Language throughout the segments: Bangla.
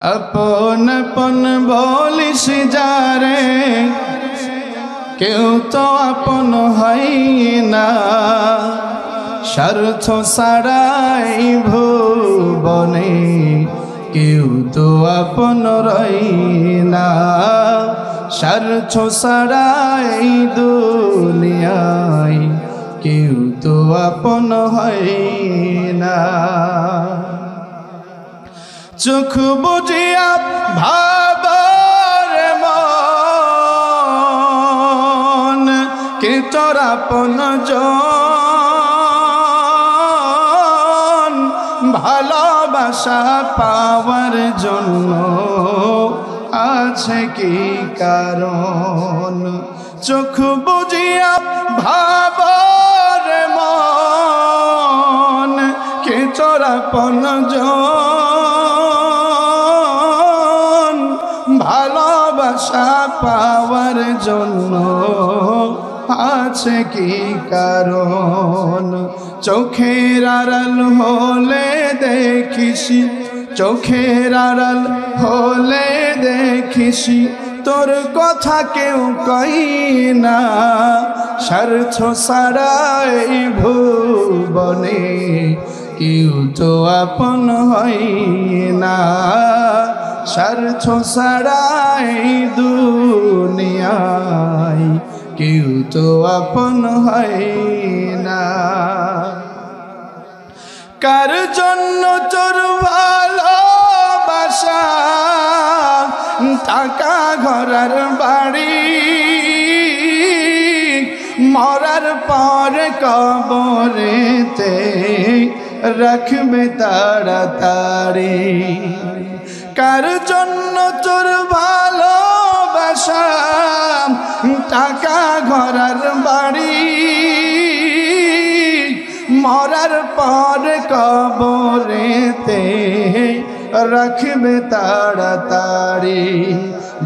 আপন আপন বলিস যারে, কেউ তো আপন হয় না। স্বার্থ ছাড়াই ভুবনে কেউ তো আপন রয় না। স্বার্থ ছাড়াই দুনিয়ায় কেউ তো আপন হয় না। চোখ বুঝিয়া ভাবার মন কে তোর আপন জন। ভালোবাসা পাওয়ার জন্য আছে কি কারণ? চোখ বুঝিয়া ভাবার মন কে তোর আপন জন। ভালোবাসা পাওয়ার জন্য আছে কি কারণ? চোখের আড়াল হলে দেখিস, চোখের আড়াল হলে দেখিস তোর কথা কেউ কই না। স্বার্থ ছাড়াই ভুবনে কেউ তো আপন হয় না। স্বার্থ ছাড়াই দুনিয়ায় কেউ তো আপন হয় না। কার জন্য তোর ভালোবাসা, টাকা ঘরার বাড়ি, মরার পর কবরেতে রাখবে তাড়াতাড়ি। কার জন্য তোর ভালোবাসা, টাকা ঘরার বাড়ি, মরার পর কবরেতে রাখবে তাড়াতাড়ি।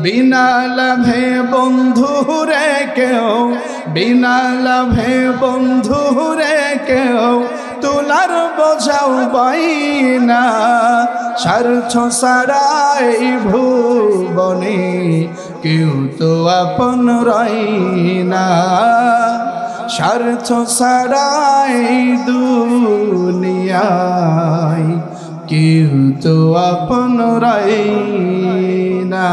বিনা লাভে বন্ধু রে কেউ, বিনা লাভে বন্ধু রে কেউ তোলার বোঝাও বই না। স্বার্থ ছাড়াই ভুবনে কেউ তো আপন রয় না। স্বার্থ ছাড়াই দুনিয়ায় কেউ তো আপন রয় না।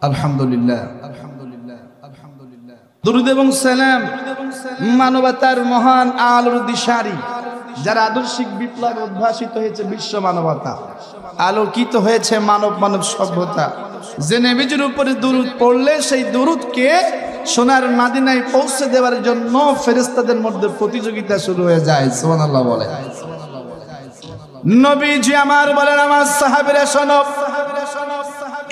আলহামদুলিল্লাহ, আলহামদুলিল্লাহ, আলহামদুলিল্লাহ। দুরূদ এবং সালাম মানবতার মহান আলোর দিশারি, যারা আদর্শিক বিপ্লব উদ্ভাসিত হয়েছে বিশ্ব মানবতা, আলোকিত হয়েছে মানব মানব সভ্যতা। যে নবীজির উপরে দুরূদ পড়লে সেই দুরূদকে সোনার মদিনায় পৌঁছে দেওয়ার জন্য ফেরেশতাদের মধ্যে প্রতিযোগিতা শুরু হয়ে যায়। সুবহানাল্লাহ বলে। নবীজি আমার বলেন, আমার সাহাবীরা শোনো,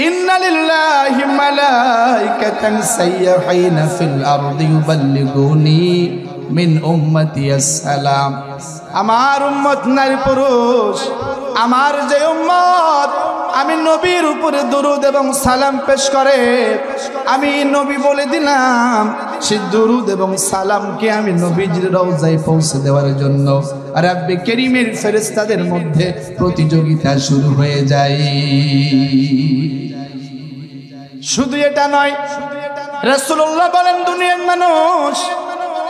ইন্না লিল্লাহি মালাইকাতান সাইয়্যাহিনা ফিল আরদি ইউবাল্লিগুনি মিন উম্মতি আসসালাম। আমার উম্মত নারী পুরুষ, আমার যে উম্মত আমি নবীর উপরে দুরূদ এবং সালাম পেশ করে, আমি নবী বলে দিলাম সেই দুরূদ এবং সালামকে আমি নবীজির রওজায় পৌঁছে দেওয়ার জন্য রাব্বে কারীমের ফেরেশতাদের মধ্যে প্রতিযোগিতা শুরু হয়ে যায়। শুধু এটা নয়, রাসূলুল্লাহ বলেন, দুনিয়ার মানুষ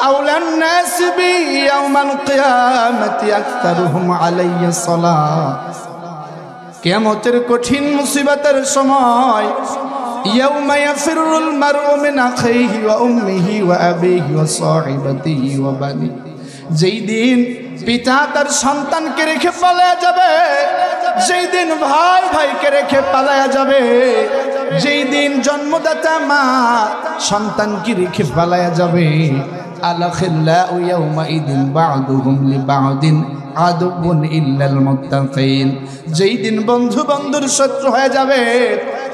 আউলান নাস বি ইয়াউমাল কিয়ামাতি আকতারুহুম আলাইয়া সালাত। কিয়ামতের কঠিন মুসিবতের সময়, ইয়াউমা ইয়াফিরুল মারউ মিন আখিহি ওয়া উম্মিহি ওয়া আবিহি ওয়া সাহিবাতিহি ওয়া বানি। যেই দিন পিতা তার সন্তানকে রেখে পালায়া যাবে, যেই দিন ভাই ভাইকে রেখে পালায়া যাবে, যেই দিন জন্মদাতা মা সন্তানকে রেখে পালায়া যাবে, আলাখিল্লাহু ইয়াউমাইদিন বা'দুহুম লিবা'দিন আদুবুন ইল্লাল মুত্তাকিন। যেই দিন বন্ধু বন্ধুর শত্রু হয়ে যাবে,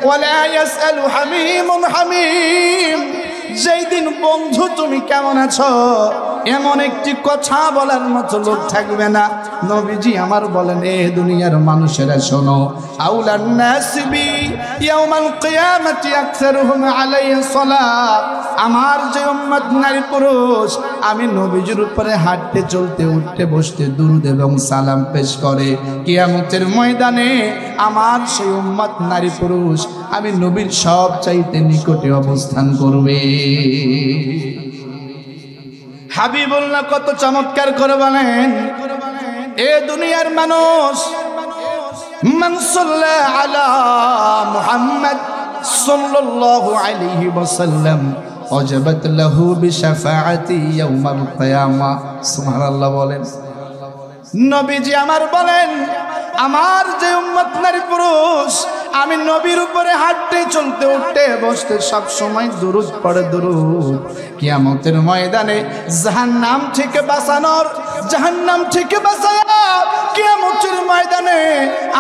ওয়ালা ইয়াসআলু হামিমুন হামিম, যেই দিন বন্ধু তুমি কেমন আছো এমন একটি কথা বলার মতো লোক থাকবে না। নবীজি আমার বলেন, এ দুনিয়ার মানুষেরা শোনো, আউলান নাসি বি ইয়াউমাল কিয়ামাতি আকসারুহুম আলাইহি সালাত। আমার যে উম্মত নারী পুরুষ আমি নবীজির উপরে হাঁটতে চলতে উঠতে বসতে দুরূদ এবং সালাম পেশ করে, কিয়ামতের ময়দানে আমার সেই উম্মত নারী পুরুষ আমি নবীর সব চাইতে নিকটে অবস্থান করবে। হাবিবুল্লাহ কত চমৎকার করে বলেন, এ দুনিয়ার মানুষ, মান সাল্লা আলা মুহাম্মদ সাল্লাল্লাহু আলাইহি ওয়াসাল্লাম ওয়াজাবাত লাহু বিশাফাআতি ইয়াউমাল কিয়ামা। সুবহানাল্লাহ বলেন। নবীজি আমার বলেন, আমার যে উম্মত নারী পুরুষ আমি নবীর উপরে হাঁটতে চলতে উঠতে বসতে সব সময় দুরূদ পড়ে, দুরূদ কিয়ামতের ময়দানে জাহান্নাম থেকে বাঁচানোর, জাহান্নাম থেকে বাঁচায়া কিয়ামতের ময়দানে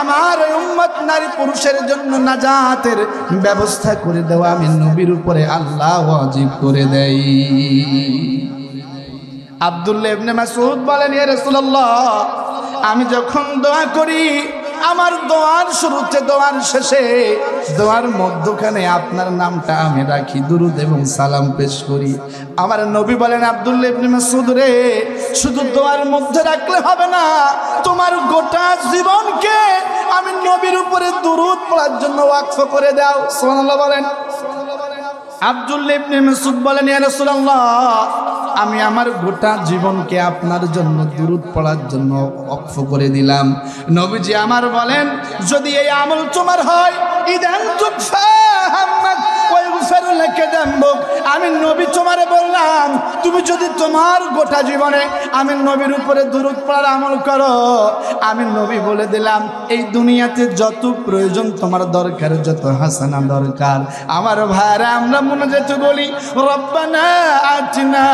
আমার উম্মত নারী পুরুষের জন্য নাজাতের ব্যবস্থা করে দেওয়া আমি নবীর উপরে আল্লাহ ওয়াজিব করে দেই। আব্দুল্লাহ ইবনে মাসউদ বলেন, ইয়া রাসূলুল্লাহ, আমি যখন দোয়া করি আমার দোয়ার শুরুতে দোয়ার শেষে দোয়ার মধ্যখানে আপনার নামটা আমি রাখি, দুরূদ এবং সালাম পেশ করি। আমার নবী বলেন, আব্দুল্লাহ ইবনে মাসউদ রে, শুধু দোয়ার মধ্যে রাখলে হবে না, তোমার গোটা জীবনকে আমি নবীর উপরে দুরূদ পড়ার জন্য ওয়াকফ করে দাও। সুবহানাল্লাহ বলেন। আব্দুল্লাহ ইবনে মাসউদ বলেন, ইয়া রাসূলুল্লাহ, আমি আমার গোটা জীবনকে আপনার জন্য দুরূদ পড়ার জন্য ওয়াকফ করে দিলাম। নবীজি আমার বলেন, যদি এই আমল তোমার হয়, ইদান তুকফা হাম্মাক ওয়া ইগফারু লাকা যামবুক। আমি নবী তোমারে বললাম, তুমি যদি তোমার গোটা জীবনে আমি নবীর উপরে দুরূদ পড়ার আমল করো, আমি নবী বলে দিলাম এই দুনিয়াতে যত প্রয়োজন তোমার দরকার, যত হাসানা দরকার, আমার ভাইরা আমরা মুনাজাত বলি, রব্বানা আতিনা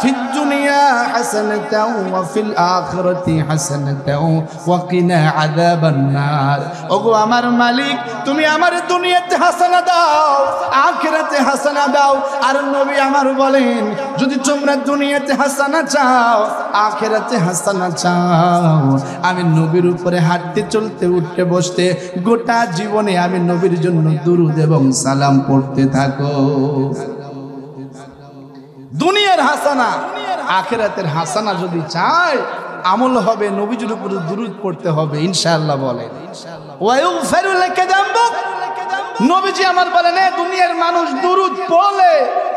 ফিদ দুনিয়া হাসানাতাও ওয়া ফিল আখিরাতি হাসানাতাও ওয়া কিনা আযাবান নার। ওগো আমার মালিক, তুমি আমার দুনিয়াতে হাসানা দাও, আখিরাতে হাসানা দাও। আর নবী আমার বলেন, যদি তোমরা দুনিয়াতে হাসানা চাও, আখিরাতে হাসানা চাও, আমি নবীর উপরে হাঁটতে চলতে উঠতে বসতে গোটা জীবনে আমি নবীর জন্য দুরূদ এবং সালাম পড়তে থাকো। দুনিয়ার হাসানা আখিরাতের হাসানা যদি চায়, আমল হবে, নবীজির উপরে দুরূদ পড়তে হবে ইনশাআল্লাহ বলেন। ওয়া ইগফারু লাকা যামবুক। নবীজি আমার বলেন, এ দুনিয়ার মানুষ দুরূদ পড়লে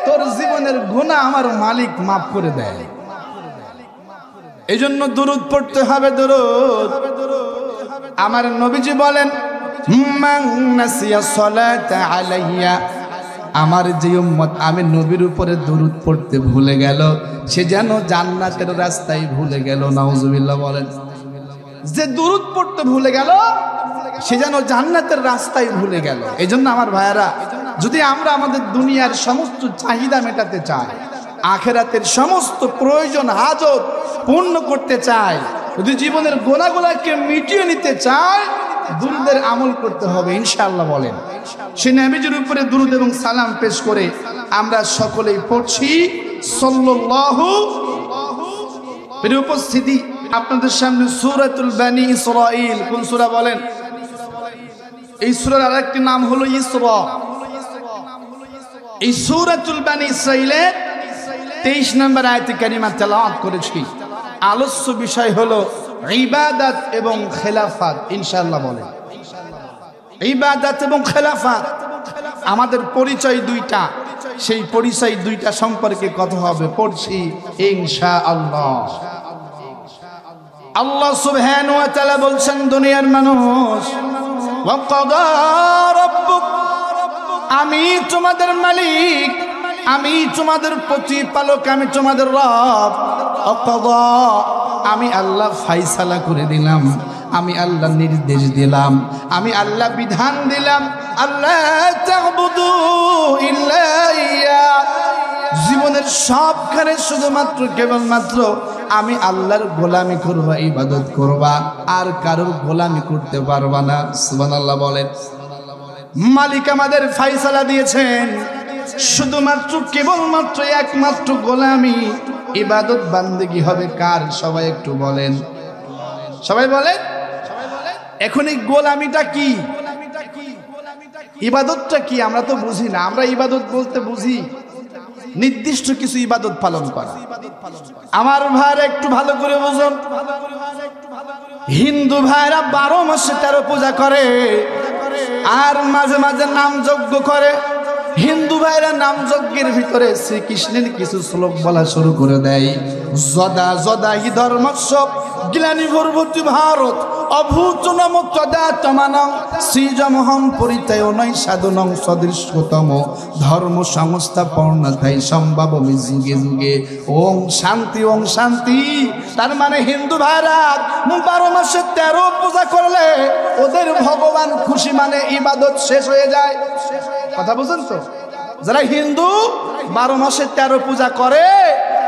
তোর জীবনের গুনাহ আমার মালিক মাফ করে দেয়। এইজন্য দুরূদ পড়তে হবে, দুরূদ। আমার নবীজি বলেন, মান নাসিয়া সালাতা আলাইয়া, আমার যে উম্মত আমি নবীর উপরে দুরূদ পড়তে ভুলে গেল, সে যেন জান্নাতের রাস্তায় ভুলে গেল। নাউজুবিল্লাহ বলেন। যে দুরূদ পড়তে ভুলে গেল সে যেন জান্নাতের রাস্তায় ভুলে গেল। এই জন্য আমার ভাইয়েরা, যদি আমরা আমাদের দুনিয়ার সমস্ত চাহিদা মেটাতে চাই, আখিরাতের সমস্ত প্রয়োজন হাজত পূর্ণ করতে চাই, যদি জীবনের গোনাগুলাকে মিটিয়ে নিতে চাই, দুরূদের আমল করতে হবে ইনশাআল্লাহ বলেন। সে নবীজির উপরে দুরূদ এবং সালাম পেশ করে আমরা সকলেই পড়ছি সাল্লাল্লাহু। এর উপস্থিতি আপনাদের সামনে সূরাতুল বানি ইসরাঈল। কোন সূরা বলেন? এই সূরার আরেকটি নাম হলো ইসরা। এই সূরাতুল বানি ইসরাঈলের 23 নম্বর আয়াতে কারিমা তেলাওয়াত করেছি। আলোচ্য বিষয় হলো ইবাদত এবং খেলাফত ইনশাআল্লাহ বলেন। ইবাদত এবং খেলাফত আমাদের পরিচয় দুইটা, সেই পরিচয় দুইটা সম্পর্কে কথা হবে, পড়ছি ইনশাআল্লাহ। আল্লাহ সুবহানাহু ওয়া তাআলা বলছেন, দুনিয়ার মানুষ, ওয়া ক্বাদা রাব্বুক, আমি তোমাদের মালিক, আমি তোমাদের প্রতিপালক, আমি তোমাদের রব। ক্বাদা, আমি আল্লাহ ফায়সালা করে দিলাম, আমি আল্লাহ নির্দেশ দিলাম, আমি আল্লাহ বিধান দিলাম, আল্লাহ তা'বুদু ইল্লা ইয়া, জীবনের সবখানে শুধুমাত্র কেবলমাত্র আমি আল্লাহর গোলামি করবা, ইবাদত করবা, আর কারোর গোলামি করতে পারবা না। সুবহানাল্লাহ বলেন। মালিক আমাদের ফায়সালা দিয়েছেন, শুধুমাত্র কেবলমাত্র একমাত্র গোলামি ইবাদত বান্দেগি হবে কার? সবাই একটু বলেন, সবাই বলেন। এখন এই গোলামিটা কি, ইবাদতটা কি? আমরা তো বুঝি না। আমরা ইবাদত বলতে বুঝি নির্দিষ্ট কিছু ইবাদত পালন করা। আমার ভাইরা একটু ভালো করে বুঝুন, হিন্দু ভাইরা 12 মাসে 13 পূজা করে আর মাঝে মাঝে নাম যজ্ঞ করে। হিন্দু ভাইরা নাম যজ্ঞের ভিতরে শ্রীকৃষ্ণের কিছু শ্লোক বলা শুরু করে দেয়। যদা যদা হি ধর্মস্য গ্লানি ভর্বতি ভারত অভূতনম তদা তমানং শ্রীজমহং পরিত্যায়নৈ সাধনং সদৃশ্যতম ধর্ম সংস্থাপনাথাই সম্ভাবমি যুগে যুগে। ওং শান্তি, ওং শান্তি। তার মানে হিন্দু ভাইরা 12 মাসে 13 পূজা করলে ওদের ভগবান খুশি, মানে ইবাদত শেষ হয়ে যায়। কথা বুঝেন তো? যারা হিন্দু 12 মাসে 13 পূজা করে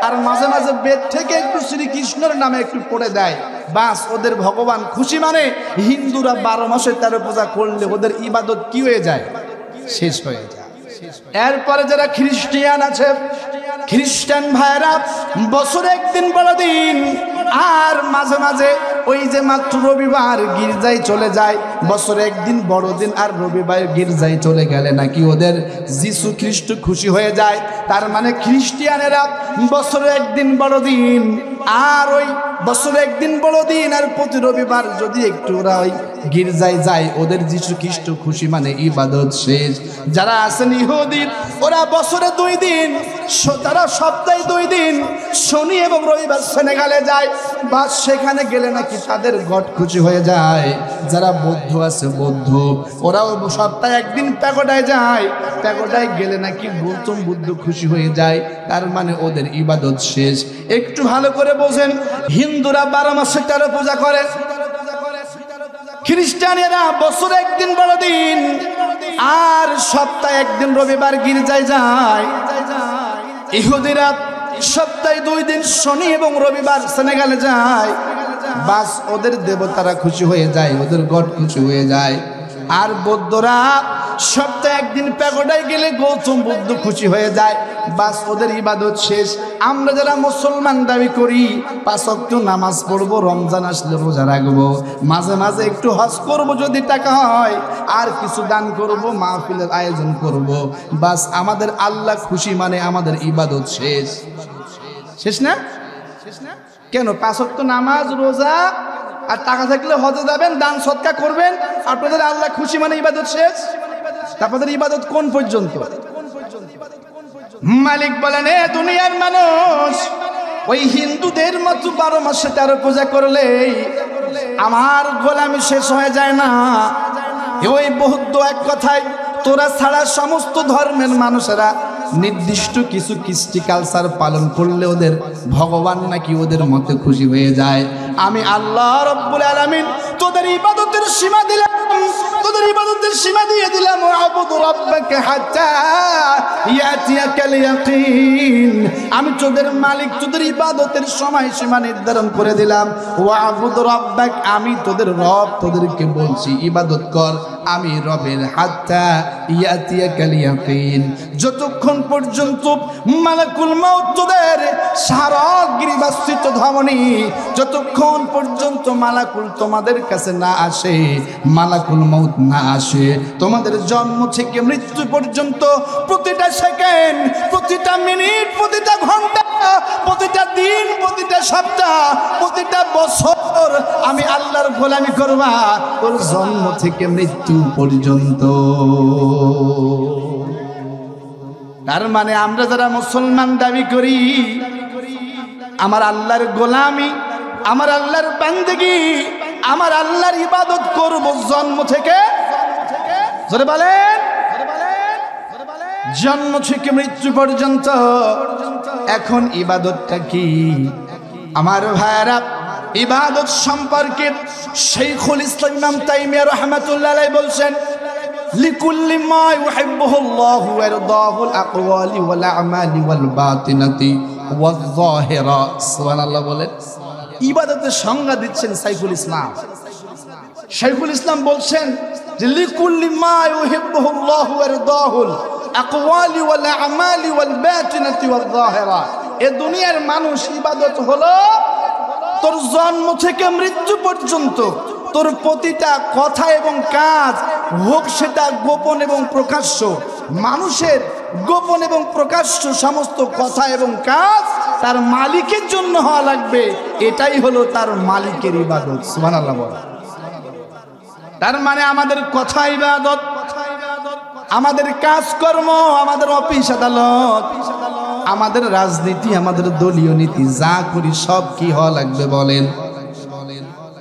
আর মাঝে মাঝে বেদ থেকে একটু শ্রীকৃষ্ণের নামে একটু পড়ে দেয়, বাস ওদের ভগবান খুশি। মানে হিন্দুরা 12 মাসে 13 পূজা করলে ওদের ইবাদত কি হয়ে যায়? শেষ হয়ে যায়। এরপরে যারা খ্রিস্টান আছে, খ্রিস্টান ভাইরা বছরে একদিন বড় দিন আর মাঝে মাঝে ওই যে মাত্র রবিবার গির্জায় চলে যায়। বছরে একদিন বড়দিন আর রবিবার গির্জায় চলে গেলে নাকি ওদের যিশু খ্রিস্ট খুশি হয়ে যায়। তার মানে খ্রিস্টিয়ানেরা বছরে একদিন বড়দিন আর ওই বছরে একদিন বড়দিন আর প্রতি রবিবার যদি একটু ওরা ওই গির্জায় যায়, ওদের যিশু খ্রিস্ট খুশি, মানে ইবাদত শেষ। যারা আছেন ইহুদি, ওরা বছরে 2 দিন, তারা সপ্তাহে 2 দিন শনি এবং রবিবার সেনেগালে যায়, বা সেখানে গেলে নাকি তাদের গড খুশি হয়ে যায়। যারা বৌদ্ধ আছে, বৌদ্ধ ওরাও সপ্তাহে 1 দিন প্যাগোডায় যায়, প্যাগোডায় গেলে নাকি গৌতম বুদ্ধ খুশি হয়ে যায়। তার মানে ওদের ইবাদত শেষ। একটু ভালো করে বোঝেন, হিন্দুরা 12 মাসে 13 পূজা করে, খ্রিস্টানেরা বছরে 1 দিন বড়দিন আর সপ্তাহে 1 দিন রবিবার গির্জায় যায়। ইহুদিরা সপ্তাহে 2 দিন শনি এবং রবিবার সেনেগালে যায়, বাস ওদের দেবতারা খুশি হয়ে যায়, ওদের গড খুশি হয়ে যায়। আর বৌদ্ধরা সপ্তাহে 1 দিন প্যাগোডায় গেলে গৌতম বুদ্ধ খুশি হয়ে যায়, বাস ওদের ইবাদত শেষ। আমরা যারা মুসলমান দাবি করি 5 ওয়াক্ত নামাজ পড়বো, রমজান আসলে রোজা রাখবো, মাঝে মাঝে একটু হজ করব যদি টাকা হয়, আর কিছু দান করব, মাহফিলের আয়োজন করব, বাস আমাদের আল্লাহ খুশি, মানে আমাদের ইবাদত শেষ। শেষ না? কেন? 5 ওয়াক্ত নামাজ, রোজা আর টাকা থাকলে হজে যাবেন, দান সদকা করবেন, আপনাদের আল্লাহ খুশি, মানে ইবাদত শেষ। আপনাদের ইবাদত কোন পর্যন্ত? মালিক বলেন, এ দুনিয়ার মানুষ, ওই হিন্দুদের মতো 12 মাসে 13 পূজা করলে আমার গোলামি শেষ হয়ে যায় না। ওই বৌদ্ধ এক কথায়, তোরা ছাড়া সমস্ত ধর্মের মানুষেরা নির্দিষ্ট কিছু কৃষ্টি কালচার পালন করলে ওদের ভগবান নাকি ওদের মতে খুশি হয়ে যায়। আমি আল্লাহ রব্বুল আলামিন তোদের ইবাদতের সীমা দিলাম, তোদের ইবাদতের সীমা দিয়ে দিলাম। আবুদু রাব্বাকা হাত্তা ইয়াতিয়াকাল ইয়াকিন। আমি তোদের মালিক, তোদের ইবাদতের সময় সীমা নির্ধারণ করে দিলাম। ওয়া আবুদু রাব্বাক, আমি তোদের রব, তোদেরকে বলছি ইবাদত কর আমি রবের। হাত্তা ইয়াতিয়াকাল ইয়াকিন, যতক্ষণ পর্যন্ত মালাকুল মাউত তোদের সারাগৃহস্থিত ধমনী, যতক্ষণ পর্যন্ত মালাকুল তোমাদের কাছে না আসে, মালাকুল মাউত না আসে, তোমাদের জন্ম থেকে মৃত্যু পর্যন্ত প্রতিটা সেকেন্ড, প্রতিটা মিনিট, প্রতিটা ঘন্টা, প্রতিটা দিন, প্রতিটা সপ্তাহ, প্রতিটা বছর আমি আল্লাহর গোলামি করবা, তোর জন্ম থেকে মৃত্যু পর্যন্ত। তার মানে আমরা যারা মুসলমান দাবি করি, আমার আল্লাহর গোলামি, আমার আল্লাহর বান্দেগি, আমার আল্লাহর ইবাদত করব জন্ম থেকে, জোরে বলেন, জন্ম থেকে মৃত্যু পর্যন্ত। এখন ইবাদতটা কি? আমার ভাইরা, ইবাদত সম্পর্কে শাইখুল ইসলাম ইমাম তাইমিয়া রাহমাতুল্লাহ আলাইহি বলছেন, লিকুল্লি মা ইউহিব্বুহুল্লাহু ওয়া ইয়ারদাহুল আকওয়ালি ওয়াল আমালি ওয়াল বাতিনাতি ওয়াজ যাহিরা। সুবহানাল্লাহ বলেন। ইবাদতের সংজ্ঞা দিচ্ছেন শাইখুল ইসলাম। শাইখুল ইসলাম বলছেন যে লিকুল্লি মা ইউহিব্বুহুল্লাহু ওয়া ইয়ারদাহুল, আকওয়ালি ওয়াল আমালি ওয়াল বাতিনাতি ওয়াল যাহিরা। এই দুনিয়ার মানুষ ইবাদত হলো তোর জন্ম থেকে মৃত্যু পর্যন্ত তোর প্রতিটা কথা এবং কাজ, হোক সেটা গোপন এবং প্রকাশ্য। মানুষের গোপন এবং প্রকাশ্য সমস্ত কথা এবং কাজ তার মালিকের জন্য হওয়া লাগবে, এটাই হলো তার মালিকের ইবাদত। সুবহানাল্লাহ বল। তার মানে আমাদের কথা ইবাদত, আমাদের কাজকর্ম, আমাদের অফিস আদালত, আমাদের রাজনীতি, আমাদের দলীয় নীতি যা করি সব কি হওয়া লাগবে বলেন?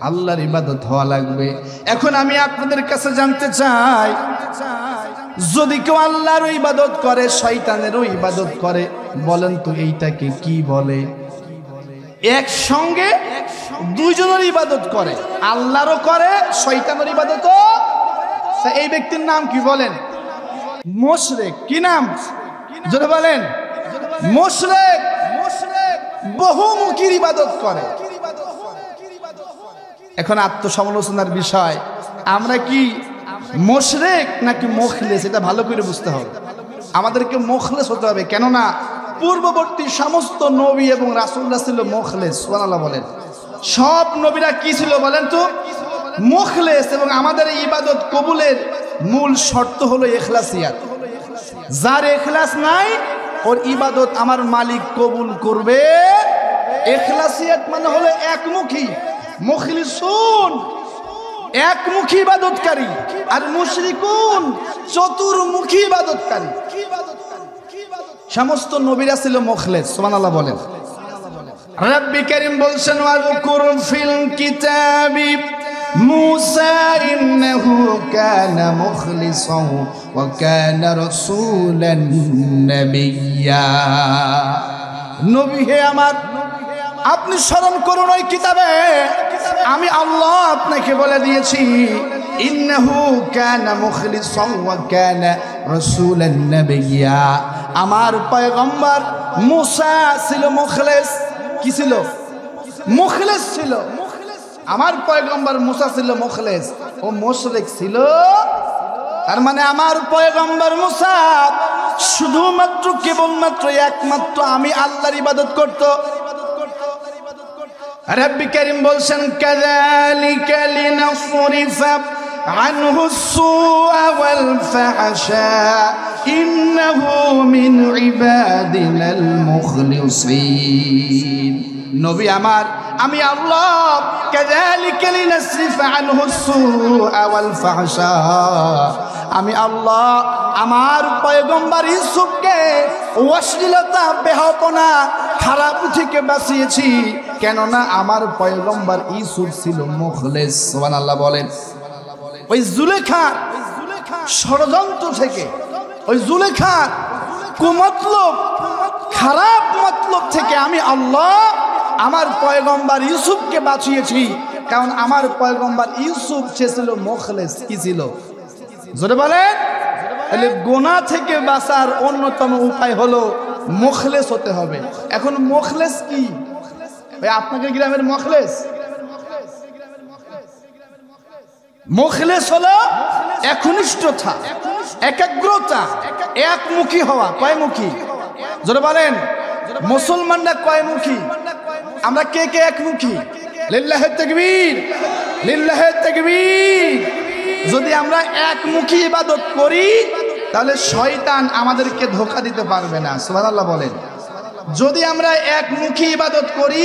আল্লাহর ইবাদত হওয়া লাগবে। এখন আমি আপনাদের কাছে জানতে চাই, যদি কেউ আল্লাহর ইবাদত করে শয়তানেরও ইবাদত করে, বলেন তো এইটাকে কি বলে? একসঙ্গে দুইজনের ইবাদত করে, আল্লাহরও করে শয়তানের ইবাদতও। এই ব্যক্তির নাম কি বলেন? মুশরিক। কি নাম? জোরে বলেন। মুশরিক। বহুমুখী ইবাদত করে। এখন আত্মসমালোচনার বিষয়, আমরা কি মুশরিক নাকি মুখলিস এটা ভালো করে বুঝতে হবে। আমাদেরকে মুখলিস হতে হবে, কেননা পূর্ববর্তী সমস্ত নবী এবং রাসূলরা ছিল মুখলিস। সুবহানাল্লাহ বলেন। সব নবীরা কি ছিল বলেন তো? মুখলিস। এবং আমাদের ইবাদত কবুলের মূল শর্ত হলো ইখলাসিয়াত। যার ইখলাস নাই ওর ইবাদত আমার মালিক কবুল করবে। ইখলাসিয়াত মানে হলো একমুখী, মুখলিসুন একমুখী ইবাদতকারী, আর মুশরিকুন চতুর্মুখী ইবাদতকারী। সমস্ত নবীরা ছিল মুখলিস। সুবহানাল্লাহ বলেন। রব্বি কারীম বলছেন, ওয়াযকুর ফিল কিতাবি মূসা ইন্নাহু কানা মুখলিসান ওয়া কানা রাসূলান নাবিয়্যা। নবী হে আমার, আপনি স্মরণ করুন ওই কিতাবে আমি আল্লাহ আপনাকে বলে দিয়েছি, ইন্নাহু কানা মুখলিসান ওয়া কানা রাসূলান নাবিয়্যা। আমার পয়গম্বর মূসা ছিল মুখলিস। কি ছিল? মুখলিস ছিল। আমার পয়গম্বর মূসা ছিল মুখলিস, ও মুশরিক ছিল। তার মানে আমার পয়গম্বর মূসা শুধুমাত্র কেবলমাত্র একমাত্র আমি আল্লাহর ইবাদত করত। রব্বি কারীম বলছেন, কাযালিকা লিনাসরিফা আনহু السوء والفحشاء ইন্নাহু মিন ইবাদিনাল মুখলিসিন। নবী আমার, আমি আল্লাহ কাযালিকা লিনাসরিফা আনহু السوء والفحشاء, আমি আল্লাহ আমার পয়গম্বর ইউসুফকে অশ্লীলতা, বেহাপনা, খারাপ থেকে বাঁচিয়েছি, কেননা আমার পয়গম্বর ইউসুফ ছিল মুখলিস। সুবহানাল্লাহ বলেন। ওই জুলেখার ষড়যন্ত্র থেকে, ওই জুলেখার কুমতলব, খারাপ মতলব থেকে আমি আল্লাহ আমার পয়গম্বর ইউসুফকে বাঁচিয়েছি, কারণ আমার পয়গম্বর ইউসুফ সে ছিল মুখলিস। কি ছিল? জোরে বলেন। তাহলে গুনাহ থেকে বাঁচার অন্যতম উপায় হলো মুখলিস হতে হবে। এখন মুখলিস কি? ভাই আপনাদের গ্রামের মুখলিস? মুখলিস হলো একনিষ্ঠতা, একাগ্রতা, একমুখী হওয়া। কয়মুখী? জোরে বলেন। মুসলমানরা কয়মুখী? আমরা কে কে একমুখী? লিল্লাহি তাকবীর, লিল্লাহি তাকবীর। যদি আমরা একমুখী ইবাদত করি তাহলে শয়তান আমাদেরকে ধোঁকা দিতে পারবে না। সুবহানাল্লাহ বলেন। যদি আমরা একমুখী ইবাদত করি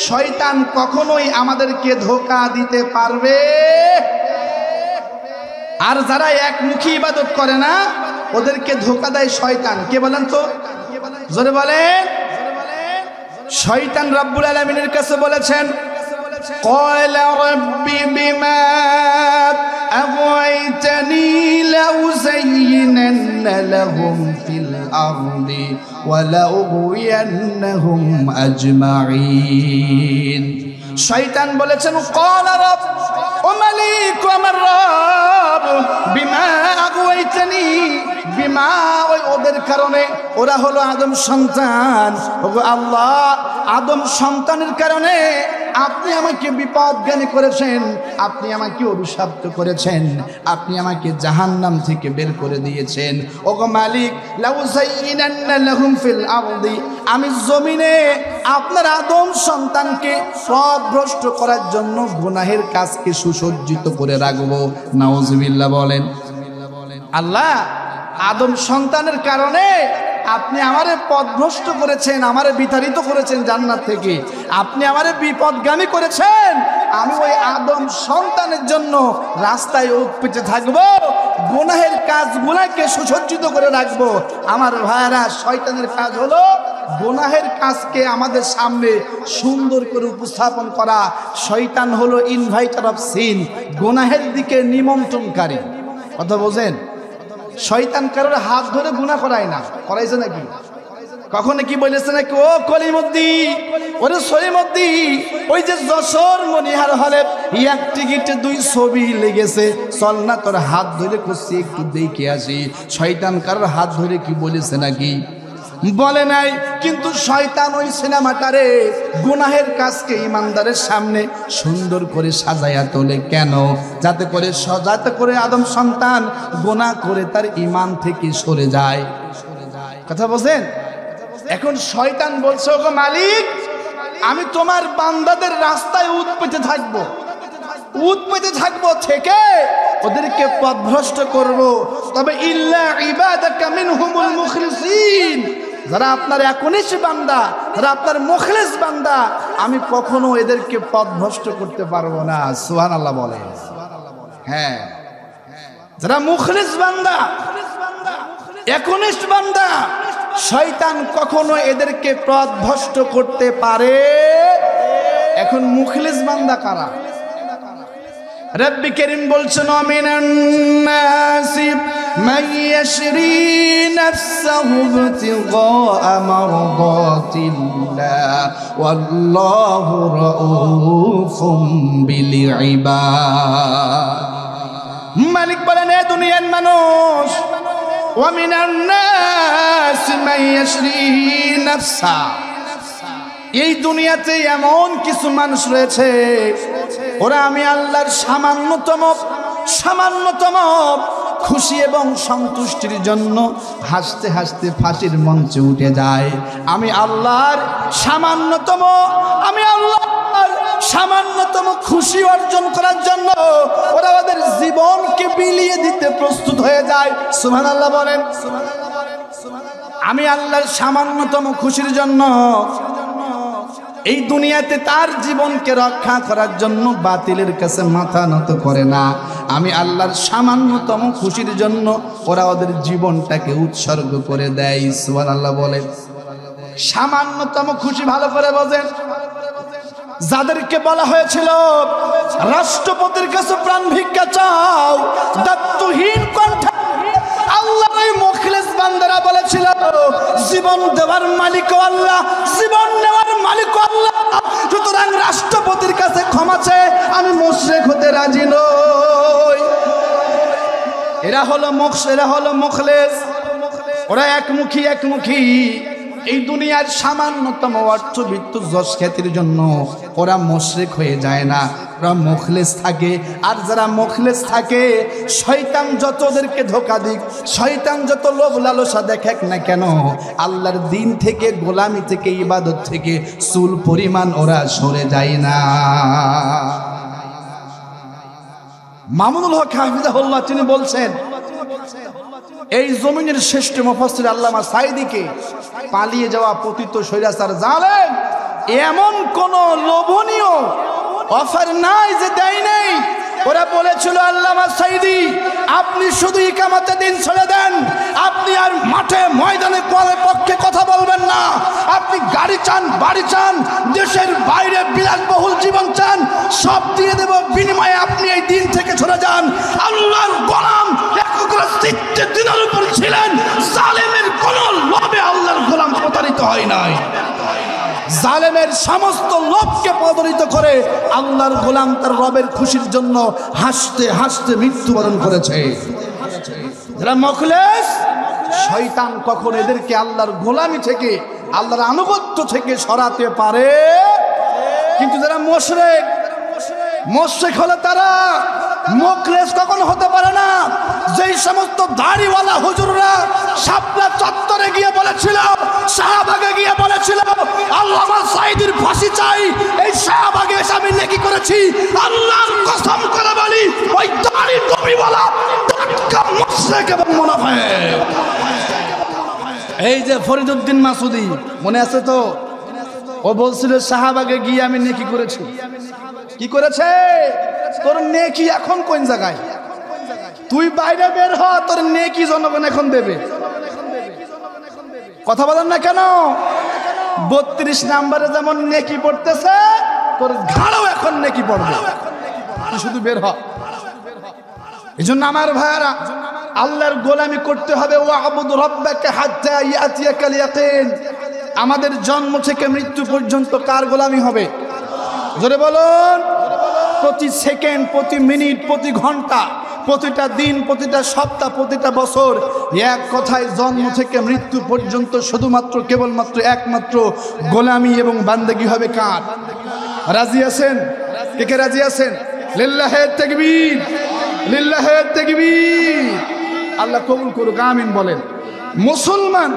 শয়তান কখনোই আমাদেরকে ধোঁকা দিতে পারবে। আর যারা একমুখী ইবাদত করে না ওদেরকে ধোঁকা দেয় শয়তান। কে বলেন তো? জোরে বলেন। শয়তান রব্বুল আলামিনের কাছে বলেছেন, ক্বালা রাব্বি বিমা আগাইতানি লাউযায়্যিনান্না লাহুম ফিল আরদি ওয়া লাউগওয়িয়ান্নাহুম আজমাইন। শয়তান বলেছেন, ক্বালা রাbb, ও মালিক, আমার রব, বিমা আগাইতানি, বিমা মা ওই ওদের কারণে, ওরা হলো আদম সন্তান। ওগো আল্লাহ, আদম সন্তানের কারণে আপনি আমাকে বিপদগামী করেছেন, আপনি আমাকে অভিশপ্ত করেছেন, আপনি আমাকে জাহান্নাম থেকে বের করে দিয়েছেন। ওগো মালিক, লাউ যায়্যিনান্না লাহুম ফিল আরদি, আমি জমিনে আপনার আদম সন্তানকে পথভ্রষ্ট করার জন্য গুনাহের কাজকে সুসজ্জিত করে রাখবো। নাউজুবিল্লাহ বলেন। আল্লাহ, আদম সন্তানের কারণে আপনি আমারে পথভ্রষ্ট করেছেন, আমারে বিতাড়িত করেছেন জান্নাত থেকে, আপনি আমারে বিপদগামী করেছেন। আমি ওই আদম সন্তানের জন্য রাস্তায় উৎপেতে থাকবো, গুনাহের কাজগুলোকে সুসজ্জিত করে রাখবো। আমার ভাইয়েরা, শয়তানের কাজ হলো গুনাহের কাজকে আমাদের সামনে সুন্দর করে উপস্থাপন করা। শয়তান হলো ইনভাইটার অফ সিন, গুনাহের দিকে নিমন্ত্রণকারী। কথা বোঝেন? শয়তান কারোর হাত ধরে গুনাহ করায় না, করাইছে নাকি? কখনো কি বলেছে নাকি, ও কলিমদ্দি, ওরে সলিমদ্দি, ওই যে যশোর মনিহার হলে এক টিকিটে 2 ছবি লেগেছে, চল না তোর হাত ধরে করছি একটু দেখে আসি। শয়তান কারোর হাত ধরে কি বলেছে নাকি? বলে নাই। কিন্তু শয়তান ওই সিনেমাটারে গুনাহের কাজকে ইমানদারের সামনে সুন্দর করে সাজায়া তোলে। কেন? যাতে করে আদম সন্তান গুনাহ করে তার ঈমান থেকে সরে যায়। কথা বলেন? এখন শয়তান বলছে, ওগো মালিক, আমি তোমার বান্দাদের রাস্তায় উৎপেতে থাকবো থেকে ওদেরকে পথভ্রষ্ট করব। তবে ইল্লা ইবাদাকা মিনহুমুল মুখলিসিন, যারা আপনার একনিষ্ঠ বান্দা, যারা আপনার মুখলিস বান্দা, আমি কখনো এদেরকে পথভ্রষ্ট করতে পারবো না। সুবহানাল্লাহ বলেন। হ্যাঁ, যারা মুখলিস বান্দা, একনিষ্ঠ বান্দা, শয়তান কখনো এদেরকে পথভ্রষ্ট করতে পারে। এখন মুখলিস বান্দা কারা? রব্বি করিম বলছেন, মিনান নাসি মান ইয়াশরি নাফসাহু ইবতিগা মারদাতিল্লাহ ওয়াল্লাহু রাউফুম বিল ইবাদ। মালিক বলেন, এ দুনিয়ার মানুষ, ওয়া মিনান নাসি মান ইয়াশরি নাফসা, এই দুনিয়াতে এমন কিছু মানুষ রয়েছে, ওরা আমি আল্লাহর সামান্যতম খুশি এবং সন্তুষ্টির জন্য হাসতে হাসতে ফাঁসির মঞ্চে উঠে যায়। আমি আল্লাহর সামান্যতম খুশি অর্জন করার জন্য ওরা ওদের জীবনকে বিলিয়ে দিতে প্রস্তুত হয়ে যায়। সুবহানাল্লাহ বলেন। আমি আল্লাহর সামান্যতম খুশির জন্য এই দুনিয়াতে তার জীবনকে রক্ষা করার জন্য বাতিলের কাছে মাথা নত করে না। আমি আল্লাহর সামান্যতম খুশির জন্য ওরা ওদের জীবনটাকে উৎসর্গ করে দেয়। সুবহানাল্লাহ বলেন। সামান্যতম খুশি ভালো করে বোঝেন। যাদেরকে বলা হয়েছিল রাষ্ট্রপতির কাছে প্রাণ ভিক্ষা চাও, দায়িত্বহীন কণ্ঠে আল্লাহর ওই মুখলিস বান্দারা বলেছিল, জীবন দেওয়ার মালিক আল্লাহ, জীবন নেওয়ার মালিক আল্লাহ, সুতরাং রাষ্ট্রপতির কাছে ক্ষমা চেয়ে আমি মুশরিক হতে রাজি নই। এরা হলো মুখলিস, ওরা একমুখী। এই দুনিয়ার সামান্যতম অর্থবিত্ত যশ খ্যাতির জন্য ওরা মুশরিক হয়ে যায় না, ওরা মুখলিস থাকে। আর যারা মুখলিস থাকে, শয়তান যত ওদেরকে ধোঁকা দিক, শয়তান যত লোভ লালসা দেখাক না কেন, আল্লাহর দিন থেকে, গোলামি থেকে, ইবাদত থেকে চুল পরিমাণ ওরা সরে যায় না। মামুনুল হক হাফিজাহুল্লাহ তিনি বলছেন, এই জমিনের শ্রেষ্ঠ মুফাসসির আল্লামা সাঈদীকে পালিয়ে যাওয়া পতিত স্বৈরাচার জালেম এমন কোন লোভনীয় অফার নাই যে দেয় নাই। ওরা বলেছিল, আল্লামা সাঈদী আপনি শুধু ইকামতে দিন ছেড়ে দেন, আপনি আর মাঠে ময়দানে পক্ষে কথা বলবেন না, আপনি গাড়ি চান, বাড়ি চান, দেশের বাইরে বিলাসবহুল জীবন চান, সব দিয়ে দেব, বিনিময়ে আপনি এই দিন থেকে সরে যান। আল্লাহর গোলাম চিত্তে দিনের উপর ছিলেন, জালেমের কোন লোভে আল্লাহর গোলাম প্রতারিত হয় নাই। জালেমের সমস্ত লোভকে প্রতারিত করে আল্লাহর গোলাম তার রবের খুশির জন্য হাসতে হাসতে মৃত্যুবরণ করেছে। যারা মুখলিস শয়তান কখন এদেরকে আল্লাহর গোলামি থেকে, আল্লাহর আনুগত্য থেকে সরাতে পারে। কিন্তু যারা মুশরিক হলো তারা মুখলেস কখনো হতে পারে না। যেই সমস্ত দাড়িওয়ালা হুজুররা শাপলা চত্বরে গিয়ে বলেছিল, শাহবাগে গিয়ে বলেছিল আল্লামা সাঈদীর ফাঁসি চাই, এই শাহবাগে এসে আমি নেকি করেছি, আল্লাহর কসম করে বলি ওই দাড়ি টুপিওয়ালা টাটকা মুশরিক এবং মুনাফিক। এই যে ফরিদউদ্দিন মাসুদি মনে আছে তো, ও বলছিল শাহবাগে গিয়ে আমি নেকি করেছি। কি করেছে? তোর নেকি এখন কোন জায়গায়? তুই বাইরে বের হ, তোর নেকি জনগণ এখন দেবে। কথা বলেন না কেন? 32 নম্বরে যেমন নেকি পড়তেছে, তোর ঘাড়ও এখন নেকি পড়বে। তুই শুধু বের হ। এই জন্য আমার ভাইয়ারা, আল্লাহর গোলামি করতে হবে। ওয়াবুদ রাব্বাকা হাত্তা ইয়াতিয়াকাল ইয়াকিন। আমাদের জন্ম থেকে মৃত্যু পর্যন্ত কার গোলামি হবে? জোরে বলুন। প্রতি সেকেন্ড, প্রতি মিনিট, প্রতি ঘন্টা, প্রতিটা দিন, প্রতিটা সপ্তাহ, প্রতিটা বছর, এক কথায় জন্ম থেকে মৃত্যু পর্যন্ত শুধুমাত্র কেবলমাত্র একমাত্র গোলামি এবং বান্দেগি হবে কার? রাজি আছেন? কে কে রাজি আছেন? লিল্লাহে তাকবীর, লিল্লাহে তাকবীর। আল্লাহ কবুল করুক, আমিন বলেন। মুসলমান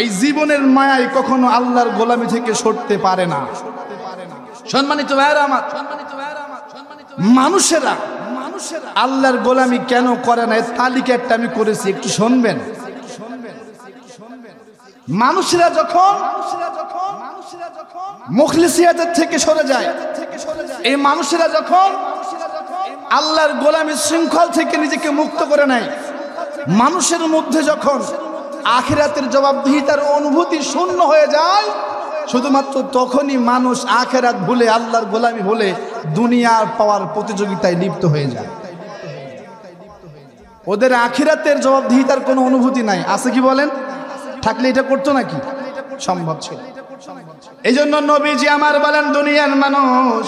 এই জীবনের মায়ায় কখনো আল্লাহর গোলামি থেকে সরতে পারে না। সম্মানিত ভাইরা আমার, মানুষেরা আল্লাহর গোলামি কেন করে না, এর তালিকা একটা আমি করেছি, একটু শুনবেন। মানুষেরা যখন মুখলিসিয়াতের থেকে সরে যায়, এই মানুষেরা যখন আল্লাহর গোলামি শৃঙ্খল থেকে নিজেকে মুক্ত করে নেয়, মানুষের মধ্যে যখন আখিরাতের জবাবদিহিতার অনুভূতি শূন্য হয়ে যায়, শুধুমাত্র তখনই মানুষ আখিরাত ভুলে, আল্লাহর গোলামি ভুলে দুনিয়ার পাওয়ার প্রতিযোগিতায় লিপ্ত হয়ে যায়। ওদের আখিরাতের জবাবদিহিতার কোনো অনুভূতি নাই। আছে কি বলেন? থাকলে এটা করতো নাকি? সম্ভব ছিল। এই জন্য নবীজি আমার বলেন, দুনিয়ার মানুষ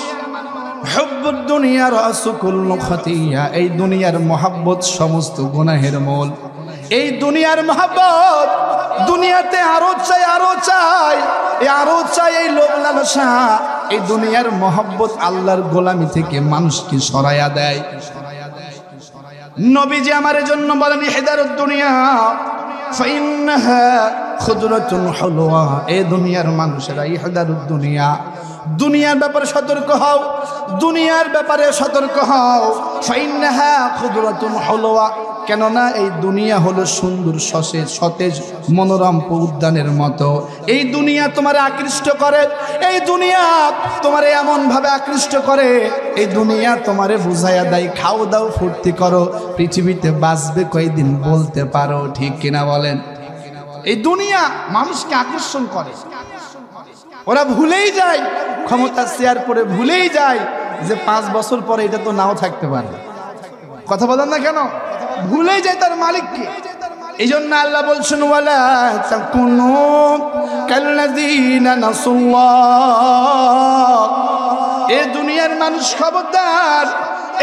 হুব্বুদ দুনিয়া রাসু কুল্লু খাতিয়া। এই দুনিয়ার মহাব্বত সমস্ত গুনাহের মূল। এই দুনিয়ার মহাব্বত, দুনিয়াতে আরো চাই, আরো চাই, আরো চাই, এই লোভ লালসা, এই দুনিয়ার মহাব্বত আল্লাহর গোলামি থেকে মানুষকে সরাইয়া দেয়। নবীজি আমার জন্য বলেন, ইহদারুদ দুনিয়া ফাইন্নাহা খুদরাতুন হুলওয়া। এই দুনিয়ার মানুষেরা ইহদারুদ দুনিয়া, দুনিয়ার ব্যাপারে সতর্ক হও, দুনিয়ার ব্যাপারে সতর্ক হও। ফাইন্নাহা খুদরাতুন হুলওয়া, কেননা এই দুনিয়া হলো সুন্দর সতেজ মনোরম উদ্যানের মতো। এই দুনিয়া তোমারে আকৃষ্ট করে, এই দুনিয়া তোমারে এমনভাবে আকৃষ্ট করে, এই দুনিয়া তোমারে বুঝাইয়া দেয় খাও দাও ফুর্তি করো, পৃথিবীতে বাঁচবে কয়দিন বলতে পারো, ঠিক কিনা বলেন? এই দুনিয়া মানুষকে আকর্ষণ করে। ওরা ভুলেই যায়, ক্ষমতা শেয়ার করে ভুলেই যায় যে 5 বছর পরে এটা তো নাও থাকতে পারে। কথা বলেন না কেন? ভুলেই যায় তার মালিককে। এই জন্য আল্লাহ বলছেন, ওয়ালা তাকুনু কাল্লাযীনা নাসুল্লাহ। এই দুনিয়ার মানুষ খবরদার,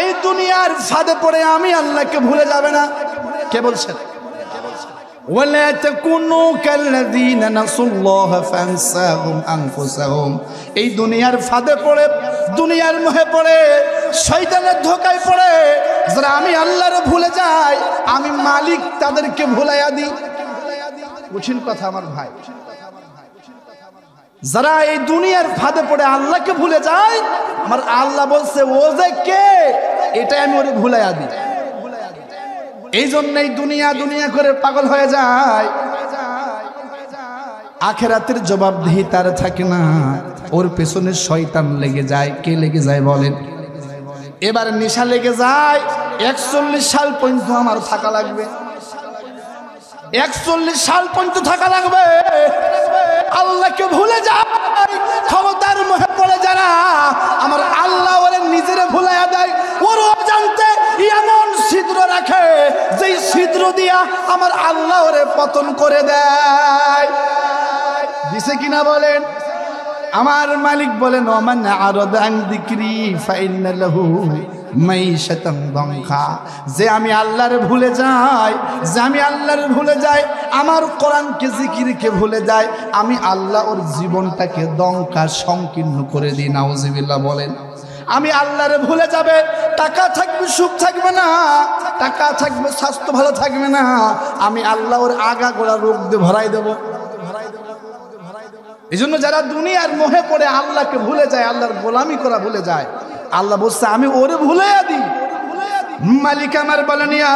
এই দুনিয়ার ফাঁদে পড়ে আমি আল্লাহকে ভুলে যাবে না। কে বলছেন? ওয়ালা তাকুনু কাল্লাযীনা নাসুল্লাহ ফানসাহুম আনফুসাহুম। এই দুনিয়ার ফাঁদে পড়ে, দুনিয়ার মোহে পড়ে, শয়তানের ধোঁকায় পড়ে যারা আমি আল্লাহর ভুলে যায়, আমি মালিক তাদেরকে ভুলাইয়া দিই। বুঝছেন কথা আমার ভাই? যারা এই দুনিয়ার ফাঁদে পড়ে আল্লাহকে ভুলে যায়, আমার আল্লাহ বলছে ও যে কে, এটাই আমি ওরে ভুলাইয়া দিই। এই জন্যই দুনিয়া দুনিয়া করে পাগল হয়ে যায়। আখিরাতের জবাবদিহি তার থাকে না, ওর পেছনে শয়তান লেগে যায়। কে লেগে যায় বলেন? এবার নেশা লেগে যায়। 41 সাল পর্যন্ত আমার থাকা লাগবে, 41 সাল পর্যন্ত থাকা লাগবে। আল্লাহকে ভুলে যায়, ক্ষমতার মোহে পড়ে যারা আমার আল্লাহ ওরে নিজেরে ভুলাইয়া দেয়। ওর অজান্তে এমন ছিদ্র রাখে যেই ছিদ্র দিয়া আমার আল্লাহ ওরে পতন করে দেয়। দিছে কিনা বলেন? আমার মালিক বলেন ওমান আরাদা আন যিকরি ফাইন্না লাহু মাইশাতান দানকা। যে আমি আল্লাহর ভুলে যাই, যে আমি আল্লাহর ভুলে যাই, আমার কোরআনকে জিকিরকে ভুলে যাই, আমি আল্লাহ ওর জীবনটাকে দঙ্কা সংকীর্ণ করে দিই। নাউজুবিল্লাহ বলেন। আমি আল্লাহরে ভুলে যাবে, টাকা থাকবে সুখ থাকবে না, টাকা থাকবে স্বাস্থ্য ভালো থাকবে না, আমি আল্লাহ ওর আগা গোড়া রোগ দিয়ে ভরাই দেব। এই জন্য যারা দুনিয়ার মোহে পড়ে আল্লাহকে ভুলে যায়, আল্লাহর গোলামি করা ভুলে যায়, আল্লাহ বলছে আমি ওরে ভুলে দিই। মালিক আমার বলেন ইয়া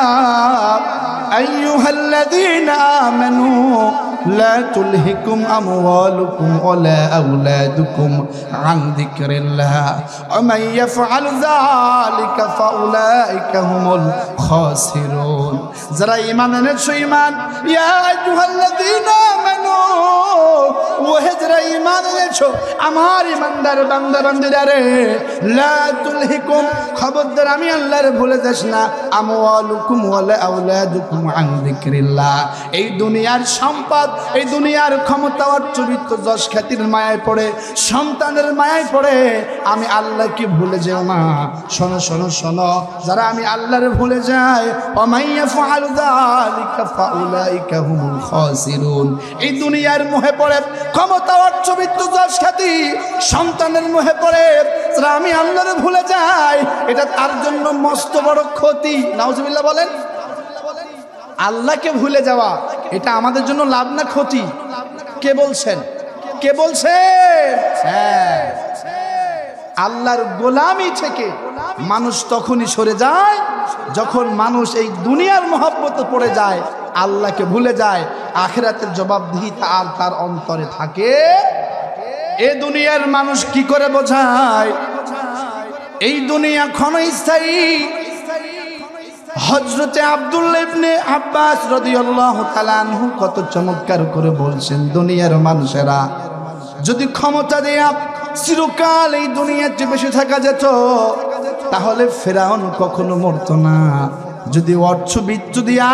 আইয়ুহাল্লাযীনা আমানু লা তুলহিকুম আমওয়ালুকুম ওয়ালা আওলাদুকুম আন যিকরিল্লাহ ওয়া মান ইয়াফআল যালিকা ফাউলাইকা হুমুল খাসিরুন। যারা ঈমান এনেছো ঈমান, ইয়া আইয়ুহাল্লাযীনা আমানু, ওহে যারা ঈমান এনেছো আমার ঈমানদার বান্দা বান্দীরা রে, লা তুলহিকুম, খবরদার আমি আল্লাহর ভুলে যাস না, আমওয়ালুকুম ওয়ালা আওলাদুকুম আন যিকরিল্লাহ। এই দুনিয়ার সম্পদ, এই দুনিয়ার ক্ষমতা, অর্থবিত্ত, যশ খ্যাতির মায়ায় পড়ে, সন্তানের মায়ায় পড়ে আমি আল্লাহকে ভুলে যেও না। শোনো শোনো শোনো, যারা আমি আল্লাহরে ভুলে যায়, ওয়া মান ইয়াফআল যালিকা ফাউলাইকা হুমুল খাসিরুন। এই দুনিয়ার মোহে পড়ে, ক্ষমতা, অর্থবিত্ত, যশ খ্যাতি, সন্তানের মোহে পড়ে যারা আমি আল্লাহরে ভুলে যায়, এটা তার জন্য মস্ত বড় ক্ষতি। নাউজুবিল্লাহ বলেন। আল্লাহকে ভুলে যাওয়া এটা আমাদের জন্য লাভ না ক্ষতি? কে বলছেন? কে বলছেন? হ্যাঁ, আল্লাহর গোলামি থেকে মানুষ তখনই সরে যায় যখন মানুষ এই দুনিয়ার মহব্বতে পড়ে যায়, আল্লাহকে ভুলে যায়, আখিরাতের জবাবদিহিতা আর তার অন্তরে থাকে। এ দুনিয়ার মানুষ কি করে বোঝায়? এই দুনিয়া ক্ষণস্থায়ী। হযরতে আব্দুল্লাহ ইবনে আব্বাস রাদিয়াল্লাহু তাআলা আনহু কত চমৎকার করে বলছেন, দুনিয়ার মানুষেরা যদি ক্ষমতা দেয়া চিরকাল এই দুনিয়াতে বেঁচে থাকা যেত, তাহলে ফেরাউন কখনো মরতো না। যদি অর্থবিত্ত দিয়া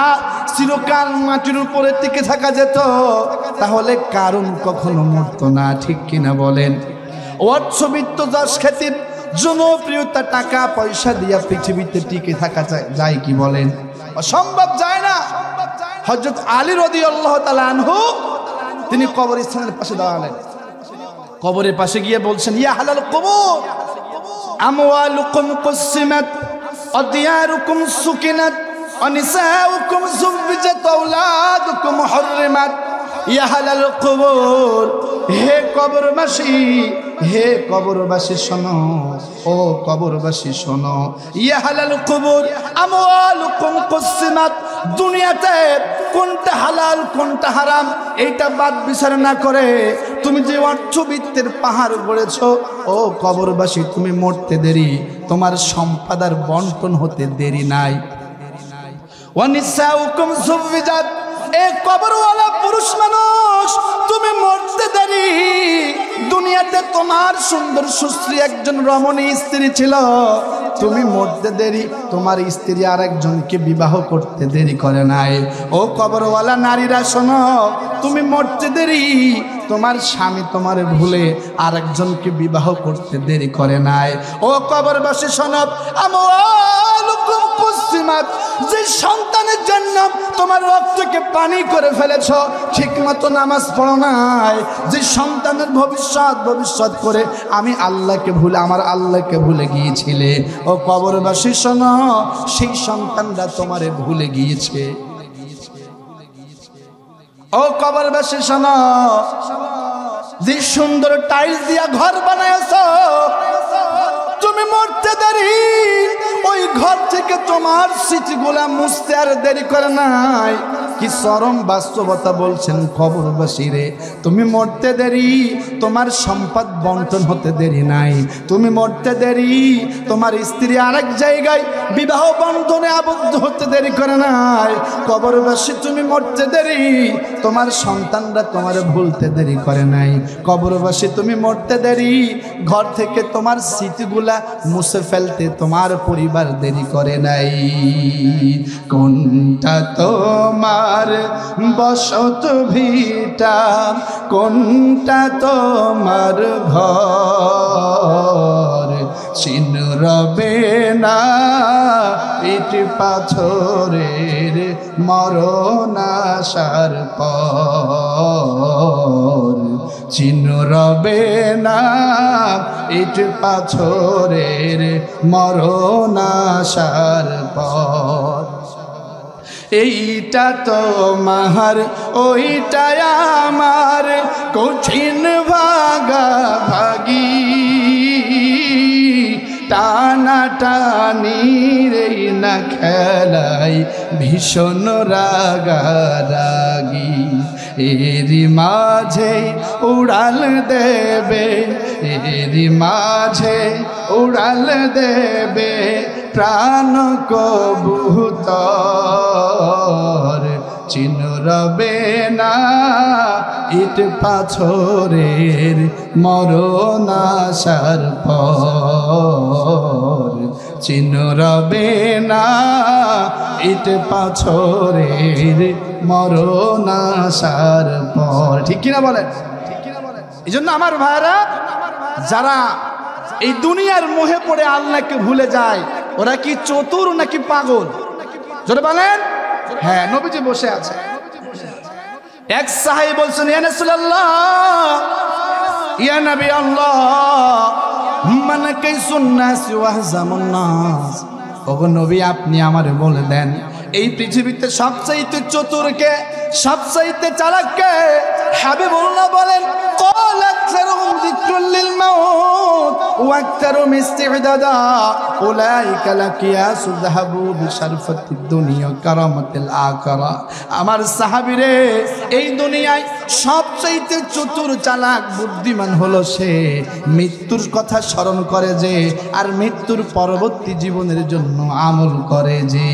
চিরকাল মাটির উপরে টিকে থাকা যেত, তাহলে কারুন কখনো মরতো না। ঠিক কিনা বলেন? অর্থবিত্ত, যশ খ্যাতির, জনপ্রিয়তা, টাকা পয়সা দিয়া পৃথিবীতে টিকে থাকা যায় কি বলেন? অসম্ভব, যায় না। হযরত আলী রাদিয়াল্লাহু তাআলা আনহু তিনি কবরস্থানের পাশে দাঁড়ালেন, কবরের পাশে গিয়ে বলছেন, ইয়া আহলাল কুবুর আমওয়ালুকুম কুসিমাত ওয়া দিয়ারুকুম সুকিনাত ওয়া নিসাউকুম যুববিজাত ওয়া আওলাদুকুম হুররিমাত। ইয়া আহলাল কুবুর, হে কবরবাসী, হে কবরবাসী শোনো, ও কবরবাসী শোনো। ইয়া আহলাল কুবুর আমওয়ালুকুম কুসিমাত, দুনিয়াতে কোনটা হালাল কোনটা হারাম এইটা বাদ বিচার না করে তুমি যে অর্থবিত্তের পাহাড় গড়েছো, ও কবরবাসী তুমি মরতে দেরি, তোমার সম্পদ আর বন্টন হতে দেরি নাই। ওয়া নিসাউকুম যুববিজাত, এ কবরওয়ালা পুরুষ মানুষ তুমি মরতে দেরি। দুনিয়াতে তোমার সুন্দর সুশ্রী একজন রমণী স্ত্রী ছিল, তুমি মরতে দেরি, তোমার স্ত্রী আরেকজনকে বিবাহ করতে দেরি করে নাই। ও কবরওয়ালা নারীরা শোনো, তুমি মরতে দেরি, তোমার স্বামী তোমার ভুলে আরেকজনকে বিবাহ করতে দেরি করে নাই। ও কবরবাসী শোনো, আমওয়ালুকুম কুসিমাত, যে সন্তানের জন্য তোমার রক্তকে পানি করে ফেলেছ, ঠিক মতো নামাজ পড়ো নাই, যে সন্তানের ভবিষ্যৎ করে আমি আল্লাহকে ভুলে, আমার আল্লাহকে ভুলে গিয়েছিলে, ও কবরবাসী শোনো, সেই সন্তানরা তোমারে ভুলে গিয়েছে। ও কবরবাসী শোনো, যে সুন্দর টাইলস দিয়া ঘর বানায়ছ, তুমি মরতে দেরি, ওই ঘর থেকে তোমার স্মৃতিগুলা মুছতে আর দেরি করে নাই। কি চরম বাস্তবতা বলছেন কবরবাসী রে, তুমি মরতে দেরি, তোমার সম্পদ বন্টন হতে দেরি নাই। তুমি মরতে দেরি, তোমার স্ত্রী আরেক জায়গায় বিবাহ বন্ধনে আবদ্ধ হতে দেরি করে নাই, কবরবাসী তুমি মরতে দেরি, তোমার সন্তানরা তোমার ভুলতে দেরি করে নাই, কবরবাসী তুমি মরতে দেরি, ঘর থেকে তোমার স্মৃতিগুলা মুছে ফেলতে তোমার পরিবার দেরি করে নাই। কোনটা তোমার বসত ভিটা, কোনটা তোমার ঘর, চিহ্ন রবে না ইট পাথরের মরণ আসার পর, চিহ্ন রবে না ইট পাথরের মরণ আসার পর। এইটা তোমার ওইটা আমার, কঠিন ভাগাভাগি, টানা টানি রে না খেলাই ভীষণ রাগারাগি, এরি মাঝে উড়াল দেবে, এরি মাঝে উড়াল দেবে প্রাণ কবুতর, চিহ্ন রবে না ইট পাথরের মরণ আসার পর, চিহ্ন রবে না ইট পাথরের মরণ আসার পর। ঠিক কিনা বলেন? এই জন্য আমার ভাইরা, যারা এই দুনিয়ার মোহে পড়ে আল্লাহকে ভুলে যায়, ওরা কি চতুর নাকি পাগল? জোরে বলেন। হ্যাঁ, নবীজি বসে আছে, এক সাহাবী বলছেন, ইয়া রাসূলুল্লাহ, ইয়া নবী আল্লাহ, মান কাইসুন নাস ওয়া হাযামুন নাস। ওগো নবী, আপনি আমারে বলে দেন, এই পৃথিবীতে সবচাইতে চতুরকে, সবচাইতে চালাককে? হাবিবুল্লাহ বলেন, ক্বাল আকসারুহুম যিকরুল লিল মাউত ওয়া আকতারুহুম ইসতি'দাদা উলাইকা লাকিয়াসু যাহাবু বিশারফাতিদ দুনিয়া কারামাতিল আখিরা। আমার সাহাবীরে, এই দুনিয়ায় সবচাইতে চতুর, চালাক, বুদ্ধিমান হলো সে মৃত্যুর কথা স্মরণ করে যে, আর মৃত্যুর পরবর্তী জীবনের জন্য আমল করে যে।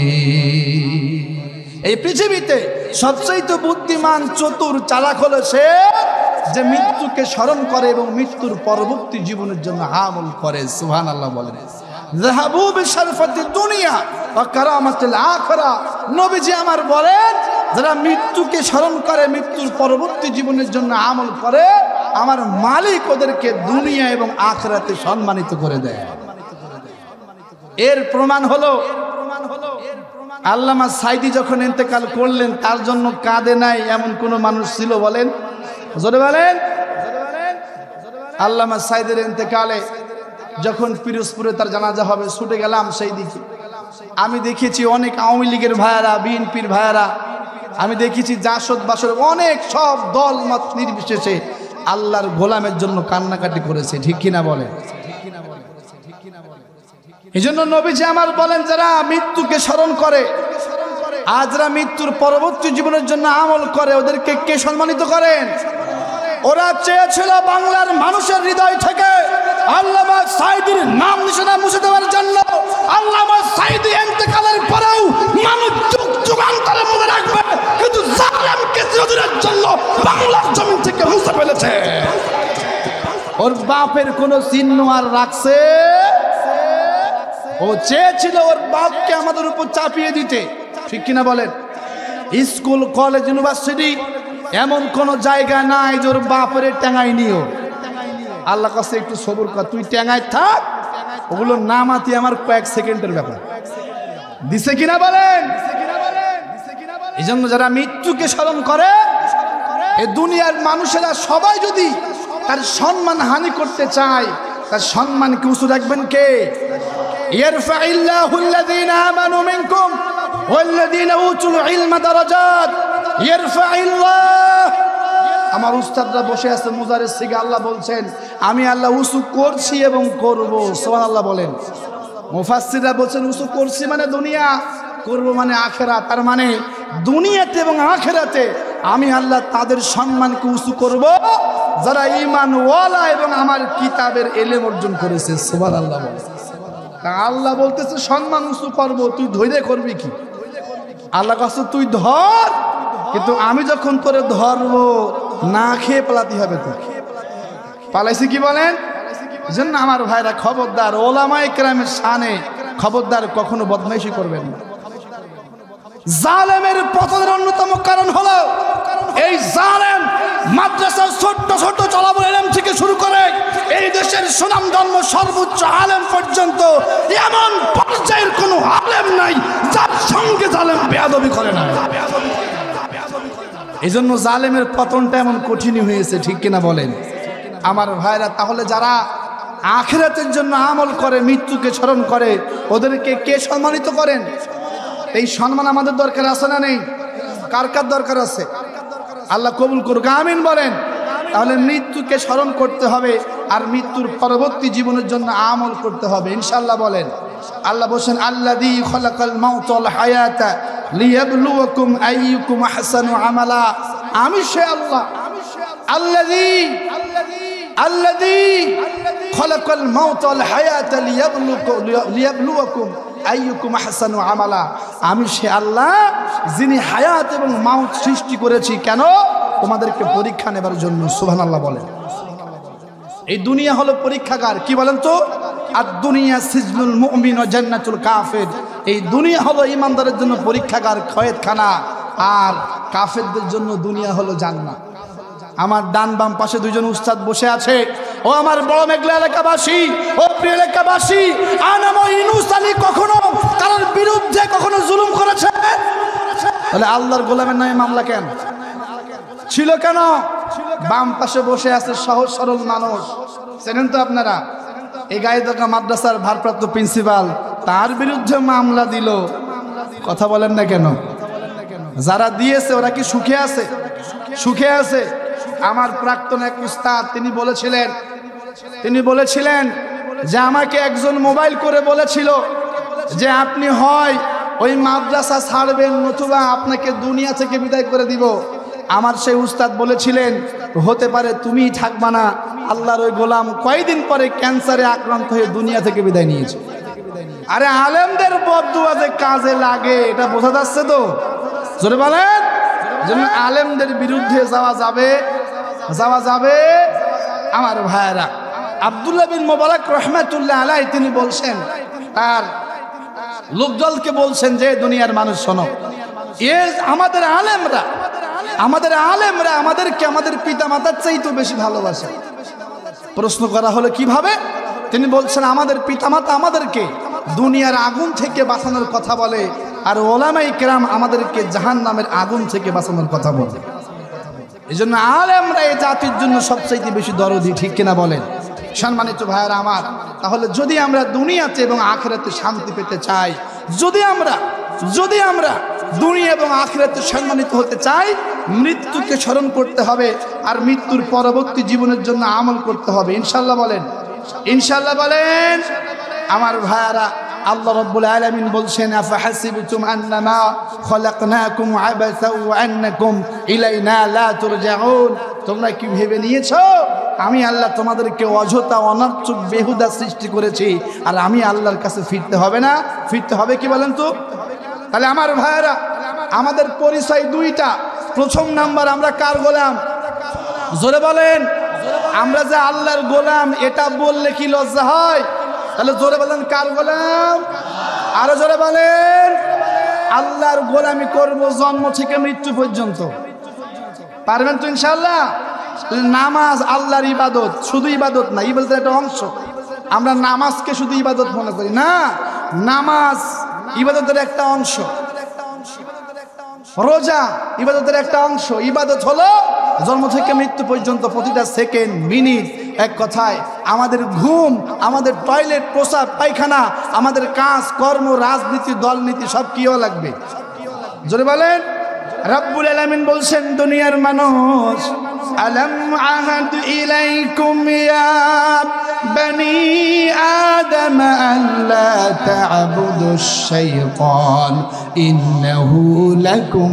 এই পৃথিবীতে সবচাইতে বুদ্ধিমান, চতুর, চালাক হলো সে যে মৃত্যুকে স্মরণ করে এবং মৃত্যুর পরবর্তী জীবনের জন্য আমল করে। সুবহানাল্লাহ বলেন। যাহাবু বিশারফাতিদ দুনিয়া ওয়া কারামাতিল আখিরা। নবীজি আমার বলেন, যারা মৃত্যুকে স্মরণ করে, মৃত্যুর পরবর্তী জীবনের জন্য আমল করে, আমার মালিক ওদেরকে দুনিয়া এবং আখিরাতে সম্মানিত করে দেয়। এর প্রমাণ হলো, আল্লামা সাইদি যখন ইন্তেকাল করলেন, তার জন্য কাঁদে নাই এমন কোন মানুষ ছিল? বলেন, জোরে বলেন। আল্লামা সাইদের ইন্তেকালে যখন পিরোজপুরে তার জানাজা হবে, ছুটে গেলাম সেই দিকে। আমি দেখেছি অনেক আওয়ামী লীগের ভাইয়ারা, বিএনপির ভাইয়ারা, আমি দেখেছি জাসদ বাসদ অনেক, সব দল মত নির্বিশেষে আল্লাহর গোলামের জন্য কান্নাকাটি করেছে। ঠিক কিনা বলেন? এই জন্য নবীজি আমার বলেন, যারা মৃত্যুকে স্মরণ করে আর যারা মৃত্যুর পরবর্তী জীবনের জন্য আমল করে, ওদেরকে কে সম্মানিত করেন? ওরা চেয়েছিল বাংলার মানুষের হৃদয় থেকে আল্লামা সাইদির নাম নিশানা মুছে দেওয়ার জন্য। আল্লামা সাইদি ইন্তেকালের পরেও মানুষ যুগ যুগান্তরে মনে রাখবে, কিন্তু জালেমকে চিরদিনের জন্য বাংলার জমিন থেকে মুছে ফেলেছে। ওর বাপের কোনো চিহ্ন আর রাখছে? ও চেয়েছিল ওর বাপকে আমাদের উপর চাপিয়ে দিতে। ঠিক কিনা বলেন? স্কুল, কলেজ, ইউনিভার্সিটি এমন কোন জায়গা নাই যে ওর বাপের টেঙ্গাই নিও। আল্লাহ কাছে একটু সবুর কর, তুই টেঙ্গায় থাক, ওগুলো নামাতি আমার কয়েক সেকেন্ডের ব্যাপার। দিছে কিনা বলেন? এই জন্য যারা মৃত্যুকে স্মরণ করে, এই দুনিয়ার মানুষেরা সবাই যদি তার সম্মান হানি করতে চায়, তার সম্মানকে উঁচু রাখবেন কে? ইয়ারফাইল্লাহুল্লাযীনা আমানু মিনকুম ওয়াল্লাযীনা উতুল ইলমা দারাজাত। ইয়ারফাইল্লাহ, আমার উস্তাদরা বসে আছে মুজারের সিগা, আল্লাহ বলছেন আমি আল্লাহ উঁচু করছি এবং করব। সুবহানাল্লাহ বলেন। মুফাসসিররা বলছেন উঁচু করছি মানে দুনিয়া, করব মানে আখিরাত। তার মানে দুনিয়াতে এবং আখিরাতে আমি আল্লাহ তাদের সম্মানকে উঁচু করব যারা ঈমান ওয়ালা এবং আমার কিতাবের ইলম অর্জন করেছে। সুবহানাল্লাহ বলেন। তা আল্লাহ বলতেছে সম্মান উঁচু করবো, তুই ধৈর্য করবি কি? আল্লাহ কাছে তুই ধর, কিন্তু আমি যখন তোরে ধরবো না খেয়ে পালাতে হবে। তো পালাইছি কি বলেন? জন্য আমার ভাইরা খবরদার, ওলামায়ে কেরামের শানে খবরদার কখনো বদমাইশি করবেন না। জালেমের পতনের অন্যতম কারণ হলো এই জালেম মাদ্রাসার ছোট্ট ছোট্ট চলাবল ইলম থেকে শুরু করে এই দেশের সুনামধন্য সর্বোচ্চ আলেম পর্যন্ত এমন পর্যায়ের কোনো আলেম নাই যার সঙ্গে জালেম বেয়াদবি করে না। এই জন্য জালেমের পতনটা এমন কঠিনই হয়েছে, ঠিক কিনা বলেন আমার ভাইরা? তাহলে যারা আখিরাতের জন্য আমল করে, মৃত্যুকে স্মরণ করে, ওদেরকে কে সম্মানিত করেন? এই সম্মান আমাদের দরকার আছে না নেই? কার কার দরকার আছে? আল্লাহ কবুল করুক, আমিন বলেন। তাহলে মৃত্যুকে স্মরণ করতে হবে আর মৃত্যুর পরবর্তী জীবনের জন্য আমল করতে হবে ইনশাআল্লাহ বলেন। আল্লাহ বলেন আল্লাযী খালাকাল মাউতা ওয়াল হায়াতা লিয়াবলুয়াকুম আইয়ুকুম আহসানু আমালা। আমি সে আল্লাহ আল্লাযী খালাকাল মাউতা ওয়াল হায়াতা লিয়াবলুয়াকুম আইয়ুকুম আহসানু আমালা। আমি সে আল্লাহ যিনি হায়াত এবং মাউত সৃষ্টি করেছি, কেন? তোমাদেরকে পরীক্ষা নেবার জন্য। সুবহানাল্লাহ বলেন। এই দুনিয়া হলো পরীক্ষাগার। কি বলেন তো? আর দুনিয়া সিজনুল মুমিন ওয়া জান্নাতুল কাফির। এই দুনিয়া হলো ঈমানদারের জন্য পরীক্ষাগার, কয়েদখানা, আর কাফেরদের জন্য দুনিয়া হলো জান্নাত। আমার ডান বাম পাশে দুইজন উস্তাদ বসে আছে। ও আমার বড় মেঘলা এলাকাবাসী, ও প্রিয় এলাকাবাসী, আনাম ইউনুস আলী কখনো কারোর বিরুদ্ধে কখনো জুলুম করেছে? তাহলে আল্লাহর গোলামের নামে মামলা কেন ছিল? কেন? বাম পাশে বসে আছে সহজ সরল মানুষ, চেনেন তো আপনারা? এই গাইদকা মাদ্রাসার ভারপ্রাপ্ত প্রিন্সিপাল, তার বিরুদ্ধে মামলা দিল। কথা বলেন না কেন? যারা দিয়েছে ওরা কি সুখে আছে? সুখে আছে? আমার প্রাক্তন এক উস্তাদ তিনি বলেছিলেন যে আমাকে একজন মোবাইল করে বলেছিল যে আপনি হয় ওই মাদ্রাসা ছাড়বেন, নতুবা আপনাকে দুনিয়া থেকে বিদায় করে দিব। আমার সেই উস্তাদ বলেছিলেন হতে পারে তুমিই থাকবা না। আল্লাহর ওই গোলাম কয়েকদিন পরে ক্যান্সারে আক্রান্ত হয়ে দুনিয়া থেকে বিদায় নিয়েছে। আরে আলেমদের বদদুয়া যে কাজে লাগে এটা বোঝা যাচ্ছে তো? জোরে বলেন। জন্য আলেমদের বিরুদ্ধে যাওয়া যাবে আমার ভাইয়েরা। আব্দুল্লাহ বিন মুবারক রহমাতুল্লাহ আলাইহি তিনি বলছেন, তার লোকদলকে বলছেন যে দুনিয়ার মানুষ শোনো, আমাদের আলেমরা আমাদেরকে আমাদের পিতা মাতার চাইতেও বেশি ভালোবাসে। প্রশ্ন করা হলো কিভাবে? তিনি বলছেন আমাদের পিতামাতা আমাদেরকে দুনিয়ার আগুন থেকে বাঁচানোর কথা বলে, আর ওলামায়ে কেরাম আমাদেরকে জাহান্নামের আগুন থেকে বাঁচানোর কথা বলে। এই জন্য আলেমরা এই জাতির জন্য সবচাইতে বেশি দরদি, ঠিক কিনা বলেন সম্মানিত ভাইয়েরা আমার? তাহলে যদি আমরা দুনিয়াতে এবং আখিরাতে শান্তি পেতে চাই, যদি আমরা দুনিয়া এবং আখিরাতে সম্মানিত হতে চাই, মৃত্যুকে স্মরণ করতে হবে আর মৃত্যুর পরবর্তী জীবনের জন্য আমল করতে হবে ইনশাআল্লাহ বলেন। ইনশাআল্লাহ বলেন আমার ভাইয়ারা। আল্লাহ রাব্বুল আলামিন বলছেন আফাহাসিবতুম আন্নামা খলাকনাকুম আবাসা ওয়া আন্নাকুম ইলাইনা লা তুরজাউন। তোমরা কি ভেবে নিয়েছো আমি আল্লাহ তোমাদেরকে অযথা অনর্থক বেহুদা সৃষ্টি করেছি আর আমি আল্লাহর কাছে ফিরতে হবে না? ফিরতে হবে কি বলেন তো? তাহলে আমার ভাইয়েরা আমাদের পরিচয় দুইটা। প্রথম নাম্বার, আমরা কার গোলাম? জোরে বলেন। আমরা যে আল্লাহর গোলাম এটা বললে কি লজ্জা হয়? তাহলে জোরে বলেন কার গোলাম? আরো জোরে বলেন। আল্লাহর গোলামি করব জন্ম থেকে মৃত্যু পর্যন্ত। পারবেন তো ইনশাআল্লাহ? নামাজ আল্লাহর ইবাদত, শুধু ইবাদত না, ইবাদতের একটা অংশ। আমরা নামাজকে শুধু ইবাদত মনে করি না, নামাজ ইবাদতের একটা অংশ। রোজা ইবাদতের একটা অংশ। ইবাদত হলো জন্ম থেকে মৃত্যু পর্যন্ত প্রতিটা সেকেন্ড মিনিট, এক কথায় আমাদের ঘুম, আমাদের টয়লেট, প্রসাব, পায়খানা, আমাদের কাজ কর্ম, রাজনীতি, দলনীতি সব কিও লাগবে। জোরে বলেন। রব্বুল আলামিন বলছেন দুনিয়ার মানুষ, আলাম আহাদ ইলাইকুম ইয়া বনি আদম আল্লা তা'বুদুশ শাইতান ইন্নাহু লাকুম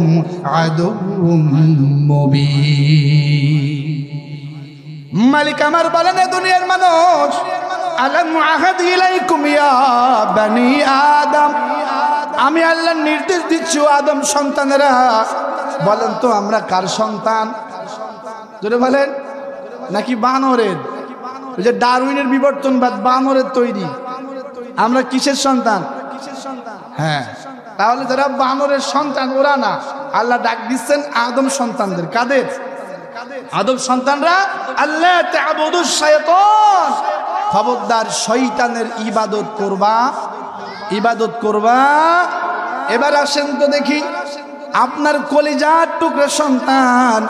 আদুউম মুবিন। মালিক আমার বলেন দুনিয়ার মানুষ, আলাম আহাদ ইলাইকুম ইয়া বানি আদম, আমি আল্লাহ নির্দেশ দিচ্ছি আদম সন্তানেরা, বলেন তো আমরা কার সন্তান? জোরে বলেন। নাকি বানরের? ওই যে ডারউইনের বিবর্তনবাদ বানরের তৈরি, আমরা কিসের সন্তান? হ্যাঁ, তাহলে যারা বানরের সন্তান ওরা না, আল্লাহ ডাক দিচ্ছেন আদম সন্তানদের। কাদের? আদম সন্তানরা। আল্লাহ তা'বুদুশ শাইতান, খবরদার শয়তানের ইবাদত করবা, ইবাদত করবা। এবার আসেন তো দেখি, আপনার কলিজার টুকরা সন্তান,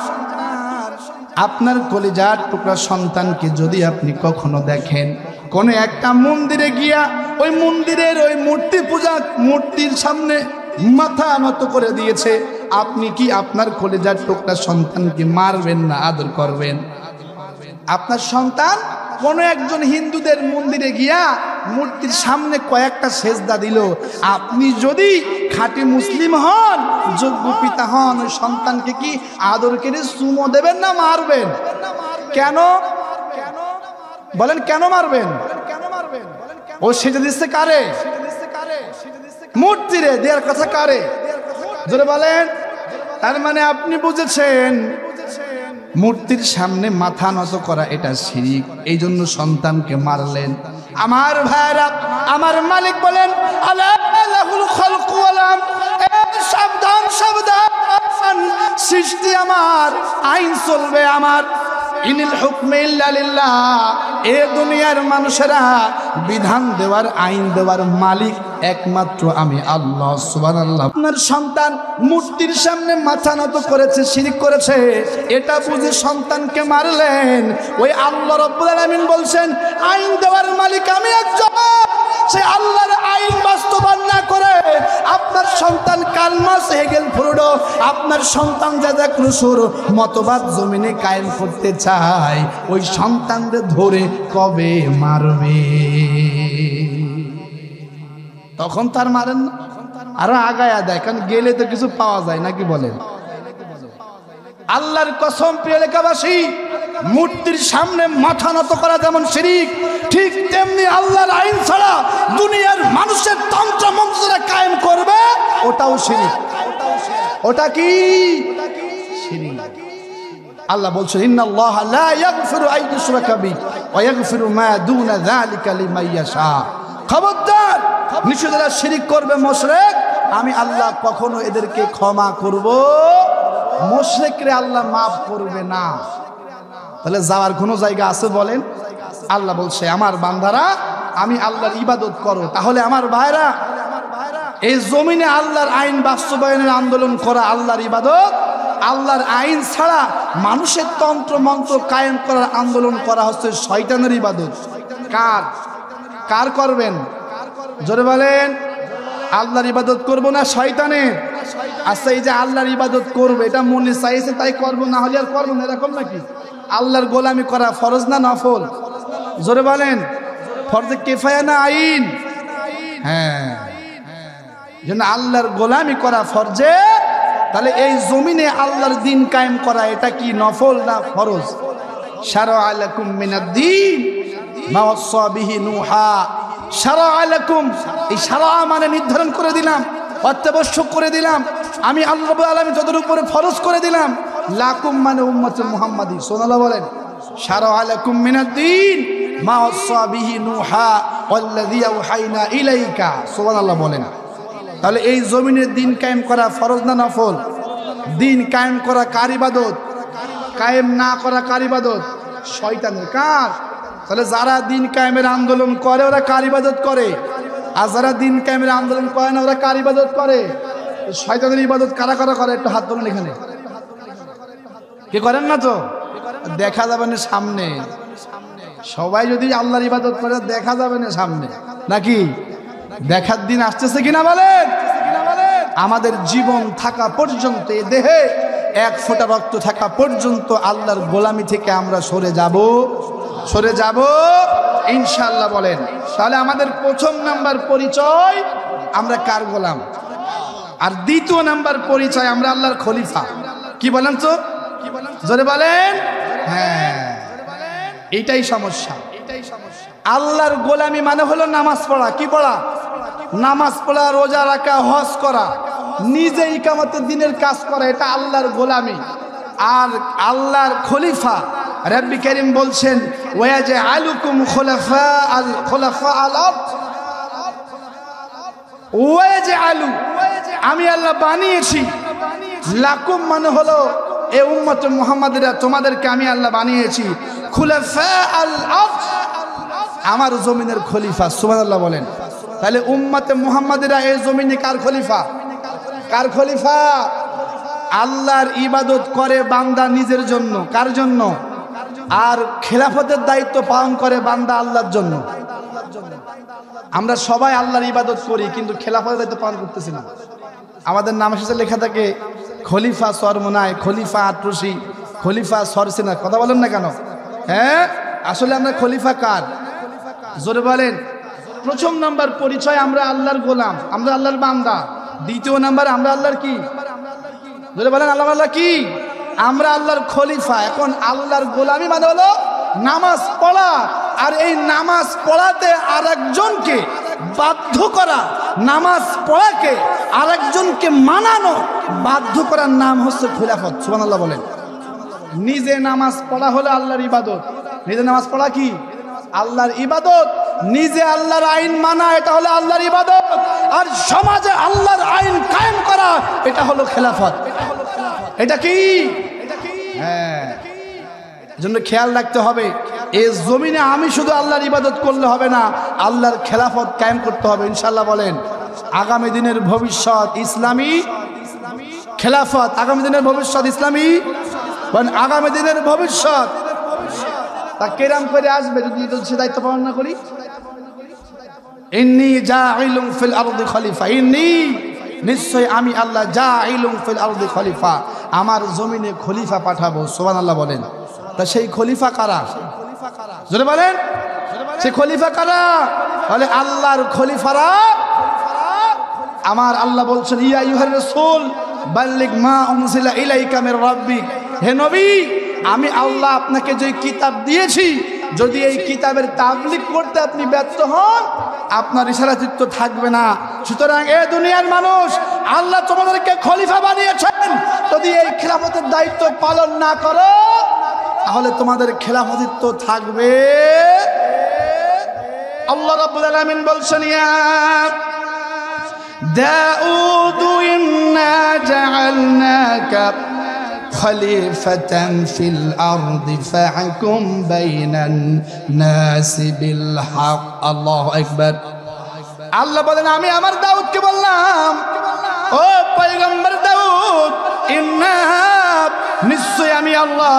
আপনার কলিজার টুকরা সন্তানকে যদি আপনি কখনো দেখেন কোন একটা মন্দিরে গিয়া ওই মন্দিরের ওই মূর্তি পূজা, মূর্তির সামনে মাথা নত করে দিয়েছে, আপনি কি আপনার কলিজার টুকরা সন্তানকে মারবেন না আদর করবেন? আপনার সন্তান কোন একজন হিন্দুদের মন্দিরে গিয়া মূর্তির সামনে কয়েকটা সেজদা দিল, আপনি যদি খাঁটি মুসলিম হন, যোগ্য পিতা হন, ওই সন্তানকে কি আদর করে চুমো দেবেন না মারবেন? কেন বলেন, কেন মারবেন? ও সেজে দিচ্ছে কারে? মূর্তিরে দেওয়ার কথা কারে? জোরে বলেন। তার মানে আপনি বুঝেছেন মূর্তির সামনে মাথা নত করা এটা শিরক, এই জন্য সন্তানকে মারলেন। আমার ভাইরা, আমার মালিক বলেন আলা লাহুল খালকু ওয়াল আমর, সাবধান সাবধান, সৃষ্টি আমার, আইন চলবে আমার। ইনিল হুকমে ইল্লা লিল্লাহ, এ দুনিয়ার মানুষেরা বিধান দেওয়ার, আইন দেওয়ার মালিক একমাত্র আমি আল্লাহ সুবহানাল্লাহ। আপনার সন্তান মূর্তির সামনে মাথা নত করেছে, শিরক করেছে, এটা বুঝে সন্তানকে মারলেন। ওই আল্লাহ রাব্বুল আলামিন বলছেন আইন দেওয়ার মালিক আমি একজন, সে আল্লাহর আইন বাস্তবায়ন না করে আপনার সন্তান কালমাস হেগেল ফ্রুডো, আপনার সন্তান জাদাক রুসুর মতবাদ জমিনে কায়েম করতে চায়, ওই সন্তানদের ধরে কবে মারবে? তখন তার মারেন না, আরো আগায়া দেয়, কারণ গেলে তো কিছু পাওয়া যায় নাকি বলেন? আল্লাহর কসম প্রিয় এলাকাবাসী, মূর্তির সামনে মাথা নত করা যেমন শিরক, ঠিক তেমনি আল্লাহর আইন ছাড়া দুনিয়ার মানুষের তন্ত্র মন্ত্র কায়েম করবে, ওটাও শিরক। ওটা কি শিরক? আল্লাহ বলছেন ইন্নাল্লাহা লা ইয়াগফিরু আন ইউশরাকা বিহি ওয়া ইয়াগফিরু মা দুনা যালিকা লিমান ইয়াশা। খবরদার, নিশ্চয় যারা শিরক করবে মুশরিক, আমি আল্লাহ কখনো এদেরকে ক্ষমা করব, মুশরিকরে আল্লাহ মাফ করবে না। তাহলে যাওয়ার কোনো জায়গা আছে বলেন? আল্লাহ বলছে আমার বান্দারা আমি আল্লাহর ইবাদত করো। তাহলে আমার ভাইরা, এই জমিনে আল্লাহর আইন বাস্তবায়নের আন্দোলন করা আল্লাহর ইবাদত, আল্লাহর আইন ছাড়া মানুষের তন্ত্র মন্ত্র কায়েম করার আন্দোলন করা হচ্ছে শয়তানের ইবাদত। কার কার করবেন? জোরে বলেন। আল্লাহর ইবাদত করব না শয়তানের? আচ্ছা, এই যে আল্লাহর ইবাদত করবো এটা মনে চাইছে তাই করবো, না হলে আর করবো না, এরকম নাকি? আল্লাহর গোলামি করা ফরজ না নফল? জোরে বলেন। ফরজে কিফায়া না আইন? হ্যাঁ, যেন আল্লাহর গোলামি করা ফরজে। তাহলে এই জমিনে আল্লাহর দ্বীন কায়েম করা এটা কি নফল না ফরজ? শারআ লাকুম মিনাদ-দ্বীন মা ওয়াসা বিহি নূহা, শারআ লাকুম, এই শারআ মানে নির্ধারণ করে দিলাম, অত্যাবশ্যক করে দিলাম, আমি আল্লাহ রাব্বুল আলামিন যাদের উপরে ফরজ করে দিলাম। লাকুম মানে উম্মতে মুহাম্মাদি, সুবহানাল্লাহ বলেন। শারআ লাকুম মিনাদ-দ্বীন মা ওয়াসা বিহি নূহা ওয়াল্লাযী আওহাইনা ইলাইকা, সুবহানাল্লাহ বলেন। তাহলে এই জমিনের দ্বীন কায়েম করা ফরজ না নফল? দ্বীন কায়েম করা কার ইবাদত? কায়েম না করা কার ইবাদত? শয়তানের। কার? তাহলে যারা দ্বীন কায়েমের আন্দোলন করে ওরা কার ইবাদত করে? আর যারা দ্বীন কায়েমের আন্দোলন করে না ওরা কার ইবাদত করে? শয়তানের ইবাদত কারা কারা করে? একটু হাত তোলেন এখানে। কে করেন না তো? দেখা যাবে না সামনে। সবাই যদি আল্লাহর ইবাদত করে দেখা যাবে না সামনে, নাকি? দেখার দিন আসতেছে কিনা বলেন? আমাদের জীবন থাকা পর্যন্ত, এ দেহে এক ফোঁটা রক্ত থাকা পর্যন্ত আল্লাহর গোলামি থেকে আমরা সরে যাব ইনশাআল্লাহ বলেন। তাহলে আমাদের প্রথম নাম্বার পরিচয় আমরা কার গোলাম, আর দ্বিতীয় নাম্বার পরিচয় আমরা আল্লাহর খলিফা। কি বলেন তো? জোরে বলেন। হ্যাঁ, এটাই সমস্যা। আল্লাহর গোলামি মানে হলো নামাজ পড়া। কি পড়া? নামাজ পড়া, রোজা রাখা, হজ করা, নিজে ইকামতের দিনের কাজ করা, এটা আল্লাহর গোলামি। আর আল্লাহর খলিফা রব্বি কারীম বলছেন ওয়াজআলুকুম খুলাফা আল আরদ ওয়াজআলু, আমি আল্লাহ বানিয়েছি, লাকুম মানে হলো এ উম্মতে মুহাম্মাদিরা, তোমাদেরকে আমি আল্লাহ বানিয়েছি খুলাফা আল আরদ, আমার জমিনের খলিফা। সুবহানাল্লাহ বলেন। তাহলে উম্মতে মুহাম্মাদিরা এই জমিনে কার খলিফা? কার খলিফা? আল্লাহর ইবাদত করে বান্দা নিজের জন্য। কার জন্য? আর খেলাফতের দায়িত্ব পালন করে বান্দা আল্লাহর জন্য। আমরা সবাই আল্লাহর ইবাদত করি, কিন্তু খেলাফতের দায়িত্ব পালন করতেছি না। আমাদের নামের সাথে লেখা থাকে খলিফা সরমনায়, খলিফা আটরশি, খলিফা সরসিনা। কথা বলেন না কেন? হ্যাঁ, আসলে আমরা খলিফা কার? জোরে বলেন। প্রথম নাম্বার পরিচয়, আমরা আল্লাহর গোলাম, আমরা আল্লাহর বান্দা। দ্বিতীয় নাম্বার, আমরা আল্লাহর কি? জোরে বলেন, আল্লাহ কি? আমরা আল্লাহর খলিফা। এখন আল্লাহর গোলামি মানে হলো নামাজ পড়া, আর এই নামাজ পড়াতে আরেকজনকে বাধ্য করা, নামাজ পড়াকে আরেকজনকে মানানো, বাধ্য করার নাম হচ্ছে খেলাফত। সুবহানাল্লাহ বলেন। নিজে নামাজ পড়া হলো আল্লাহর ইবাদত। নিজে নামাজ পড়া কি? আল্লাহর ইবাদত। নিজে আল্লাহর আইন মানা, এটা হলো আল্লাহর ইবাদত। আর সমাজে আল্লাহর আইন কায়েম করা, এটা হলো খেলাফত। এটা কি? হ্যাঁ, এজন্য খেয়াল রাখতে হবে, এই জমিনে আমি শুধু আল্লাহর ইবাদত করলে হবে না, আল্লাহর খেলাফত কায়েম করতে হবে। ইনশাআল্লাহ বলেন। আগামী দিনের ভবিষ্যৎ ইসলামী খেলাফত, আগামী দিনের ভবিষ্যৎ ইসলামী, আগামী দিনের ভবিষ্যৎ তা কেরাম করে আসবে যদি সে দায়িত্ব পালন না করি। ইন্নী জাইলুম ফিল আরদি খলিফা, ইন্নী নিশ্চয় আমি আল্লাহ জাইলুম ফিল আরদি খলিফা, আমার জমিনে খলিফা পাঠাবো। সুবহানাল্লাহ বলেন। তা সেই খলিফা কারা? জোরে বলেন। সেই খলিফা কারা? বলে আল্লাহর খলিফারা। আমার আল্লাহ বলছেন ইয়া আইয়ুহার রাসূল বাল্লিগ মা উনজিলা ইলাইকা মির রাব্বিক, হে নবী, আমি আল্লাহ আপনাকে যে কিতাব দিয়েছি, যদি এই কিতাবের তাবলীগ করতে আপনি ব্যর্থ হন, আপনার ইশারাচিত্ত থাকবে না। সুতরাং এ দুনিয়ার মানুষ, আল্লাহ তোমাদেরকে খলিফা বানিয়েছেন, যদি এই খেলাফতের দায়িত্ব পালন না করো, তাহলে তোমাদের খেলাফতিত্ব থাকবে। আল্লাহ রাব্বুল আলামিন বলছেন ইয়া দাউদ ইন্না জাআলনাকা খলিফাতান ফিল আরদি ফাহকুম বাইনান নাসি বিল হক। আল্লাহু আকবার। আল্লাহ বলেন, আমি আমার দাউদকে বললাম, ও পয়গম্বর দাউদ, ইন্না নিশ্চয় আমি আল্লাহ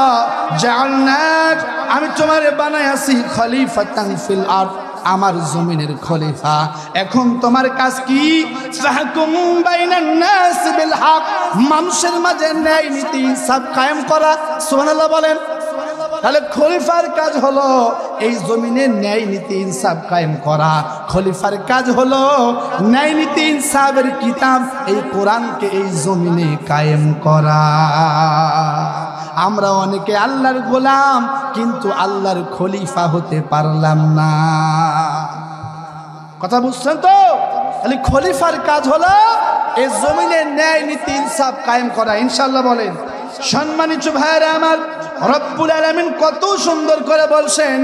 জাআলনাক, আমি তোমারে বানাইছি খলিফাতান ফিল আরদ, আমার জমিনের খলিফা। এখন তোমার কাজ কি? ফাহকুম বাইনান নাস বিল হক, মানুষের মাঝে ন্যায় নীতি ইনসাফ কায়েম করা। সুবহানাল্লাহ বলেন। তাহলে খলিফার কাজ হলো এই জমিনে ন্যায় নীতি ইনসাফ কায়েম করা। খলিফার কাজ হলো ন্যায় নীতি ইনসাফের কিতাব এই কোরআনকে এই জমিনে কায়েম করা। আমরা অনেকে আল্লাহর গোলাম, কিন্তু আল্লাহর খলিফা হতে পারলাম না। কথা বুঝছেন তো? তাহলে খলিফার কাজ হলো এই জমিনে ন্যায় নীতি ইনসাফ কায়েম করা। ইনশাআল্লাহ বলেন। সম্মানিত ভাইরা আমার, রব্বুল আলামিন কত সুন্দর করে বলছেন,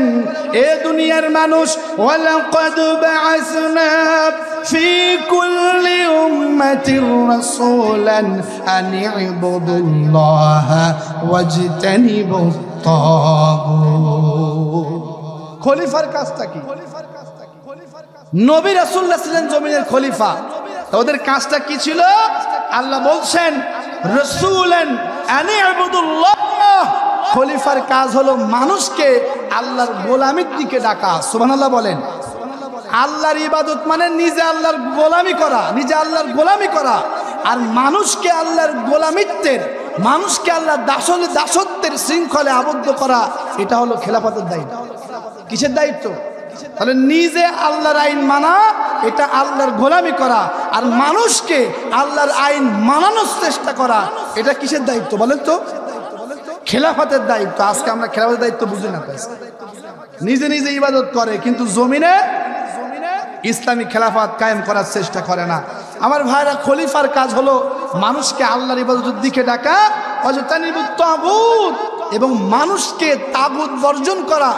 এ দুনিয়ার মানুষ, ওয়ালাকাদ বা'আসনা ফি কুল্লি উম্মাতির রাসূলান আন ইবুদুল্লাহা ওয়াজতানিবুত তাগুত। খলিফার কাজটা কি? নবী রাসূলুল্লাহ ছিলেন জমিনের খলিফা। ওদের কাজটা কি ছিল? আল্লাহ বলছেন রাসূলান আন ইবুদুল্লাহ, খলিফার কাজ হলো মানুষকে আল্লাহর গোলামির দিকে ডাকা। সুবহানাল্লাহ বলেন। আল্লাহর ইবাদত মানে নিজে আল্লাহর গোলামি করা, নিজে আল্লাহর গোলামি করা, আর মানুষকে আল্লাহর গোলামিত্বের, মানুষকে আল্লাহর দাসত্বের শৃঙ্খলে আবদ্ধ করা, এটা হলো খেলাফতের দায়িত্ব। কিসের দায়িত্ব? তাহলে নিজে আল্লাহর আইন মানা, এটা আল্লাহর গোলামি করা, আর মানুষকে আল্লাহর আইন মানানোর চেষ্টা করা, এটা কিসের দায়িত্ব বলেন তো? খেলাফতের দায়িত্ব। আজকে আমরা খেলাফতের দায়িত্ব বুঝি না। নিজে নিজে ইবাদত করে, কিন্তু জমিনে ইসলামী খেলাফত কায়েম করার চেষ্টা করে না। আমার ভাইরা, খলিফার কাজ হলো মানুষকে আল্লাহর ইবাদতের দিকে ডাকা, ওয়াজতানিবুত তাগুত, এবং মানুষকে তাগুত বর্জন করা,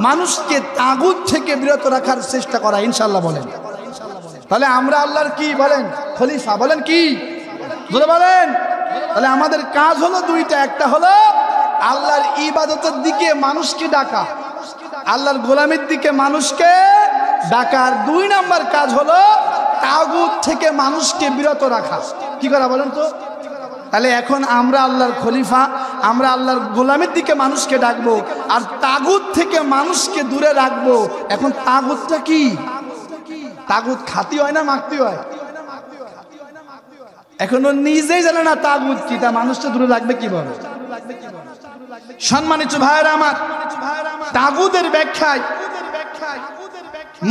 মানুষকে তাগুত থেকে বিরত রাখার চেষ্টা করা। ইনশাআল্লাহ বলেন। তাহলে আমরা আল্লাহর কি বলেন? খলিফা। বলেন কি? জোরে বলেন। তাহলে আমাদের কাজ হলো দুইটা, একটা হলো আল্লাহর ইবাদতের দিকে মানুষকে ডাকা, আল্লাহর গোলামির দিকে মানুষকে ডাকার। 2 নাম্বার কাজ হলো তাগুত থেকে মানুষকে বিরত রাখা। কি করা বলেন তো? তাহলে এখন আমরা আল্লাহর খলিফা, আমরা আল্লাহর গোলামির দিকে মানুষকে ডাকবো, আর তাগুত থেকে মানুষকে দূরে রাখবো। এখন তাগুতটা কি? তাগুত খাতি হয় না মাখতি হয়? এখনো নিজেই জানে না তাগুত কি, তা মানুষটা দূরে রাখবে কিভাবে? সম্মানিত ভাইরা আমার, তাগুতের ব্যাখ্যায়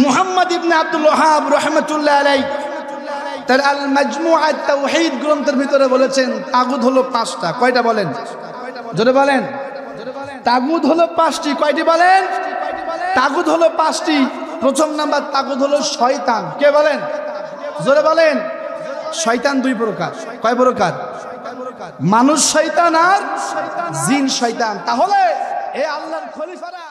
মুহাম্মদ ইবনে আব্দুল ওয়াহাব রাহমাতুল্লাহ আলাইহি তার আল মাজমুআত তাওহীদ গ্রন্থের ভিতরে বলেছেন তাগুত হলো 5টা। কয়টা বলেন? জোরে বলেন। তাগুত হলো 5টি। কয়টি বলেন? তাগুত হলো 5টি। প্রথম নাম্বার তাগুত হলো শয়তান। কে বলেন? জোরে বলেন। শয়তান 2 প্রকার। কয় প্রকার? মানুষ শয়তান আর জিন শয়তান। তাহলে এ আল্লাহর খলিফারা